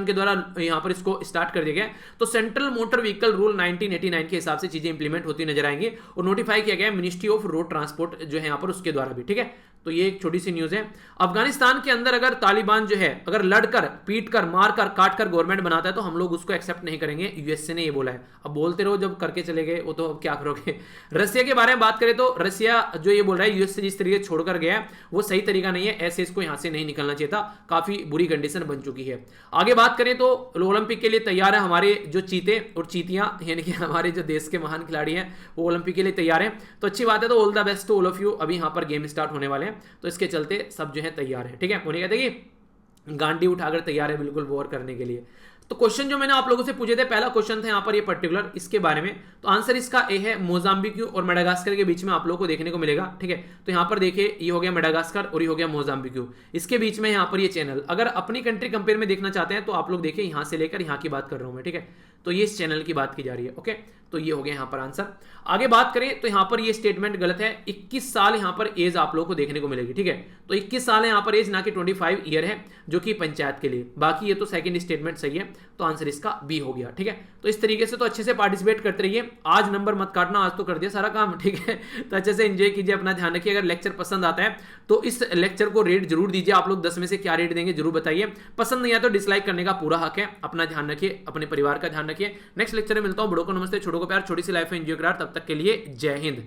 के द्वारा यहां पर इसको स्टार्ट कर दिया गया। तो सेंट्रल मोटर व्हीकल रूल 1989 के हिसाब से चीजें इंप्लीमेंट होती नजर आएंगी और नोटिफाई किया गया मिनिस्ट्री ऑफ रोड ट्रांसपोर्ट जो है यहां पर उसके द्वारा भी, ठीक है। तो ये एक छोटी सी न्यूज है। अफगानिस्तान के अंदर अगर तालिबान जो है अगर लड़कर, पीटकर, मारकर, काटकर गवर्नमेंट बनाता है तो हम लोग उसको एक्सेप्ट नहीं करेंगे, यूएसए ने ये बोला है। अब बोलते रहो, जब करके चले गए वो तो अब क्या करोगे। रसिया के बारे में बात करें तो रसिया जो ये बोल रहा है यूएस से जिस तरीके छोड़कर गया है वो सही तरीका नहीं है, ऐसे इसको यहां से नहीं निकलना चाहिए था, काफी बुरी कंडीशन बन चुकी है। आगे बात करें तो ओलंपिक के लिए तैयार है हमारे जो चीते और चीतियां, यानी कि हमारे जो देश के महान खिलाड़ी हैं वो ओलंपिक के लिए तैयार हैं। तो अच्छी बात है, तो all the best to all of you. अभी यहाँ पर गेम स्टार्ट होने वाले हैं, तो इसके चलते सब जो है तैयार है, ठीक है। उन्हें कहते हैं कि गांडी उठाकर तैयार है बिल्कुल वॉर करने के लिए। तो क्वेश्चन जो मैंने आप लोगों से पूछे थे, पहला क्वेश्चन था यहाँ पर ये पर्टिकुलर इसके बारे में, तो आंसर इसका ए है। मोजाम्बिक और मेडागास्कर के बीच में आप लोगों को देखने को मिलेगा, ठीक है। तो यहाँ पर देखिए ये हो गया मेडागास्कर और ये हो गया मोजाम्बिक, इसके बीच में यहाँ पर ये चैनल। अगर अपनी कंट्री कंपेयर में देखना चाहते हैं तो आप लोग देखिए यहाँ से लेकर यहाँ की बात कर रहा हूँ मैं, ठीक है। तो ये इस चैनल की बात की जा रही है, ओके। तो ये हो गया यहाँ पर आंसर। आगे बात करें तो यहाँ पर ये स्टेटमेंट गलत है। 21 साल यहाँ पर एज आप लोगों को देखने को मिलेगी, ठीक है। तो 21 साल है यहाँ पर एज, ना कि 25 ईयर है, जो कि पंचायत के लिए। बाकी ये तो सेकंड स्टेटमेंट सही है, तो आंसर इसका बी हो गया, ठीक है। तो इस तरीके से तो अच्छे से पार्टिसिपेट करते रहिए। आज नंबर मत काटना, आज तो कर दिया सारा काम, ठीक है। तो अच्छे से एंजॉय कीजिए, अपना ध्यान रखिए। अगर लेक्चर पसंद आता है तो इस लेक्चर को रेट जरूर दीजिए। आप लोग 10 में से क्या रेट देंगे जरूर बताइए। पसंद नहीं आया तो डिसलाइक करने का पूरा हक है। अपना ध्यान रखिए, अपने परिवार का ध्यान रखिए। नेक्स्ट लेक्चर में मिलता हूं। बड़ों को नमस्ते, छोटों को प्यार, छोटी सी लाइफ में एंजॉय करार। तब तक के लिए जय हिंद।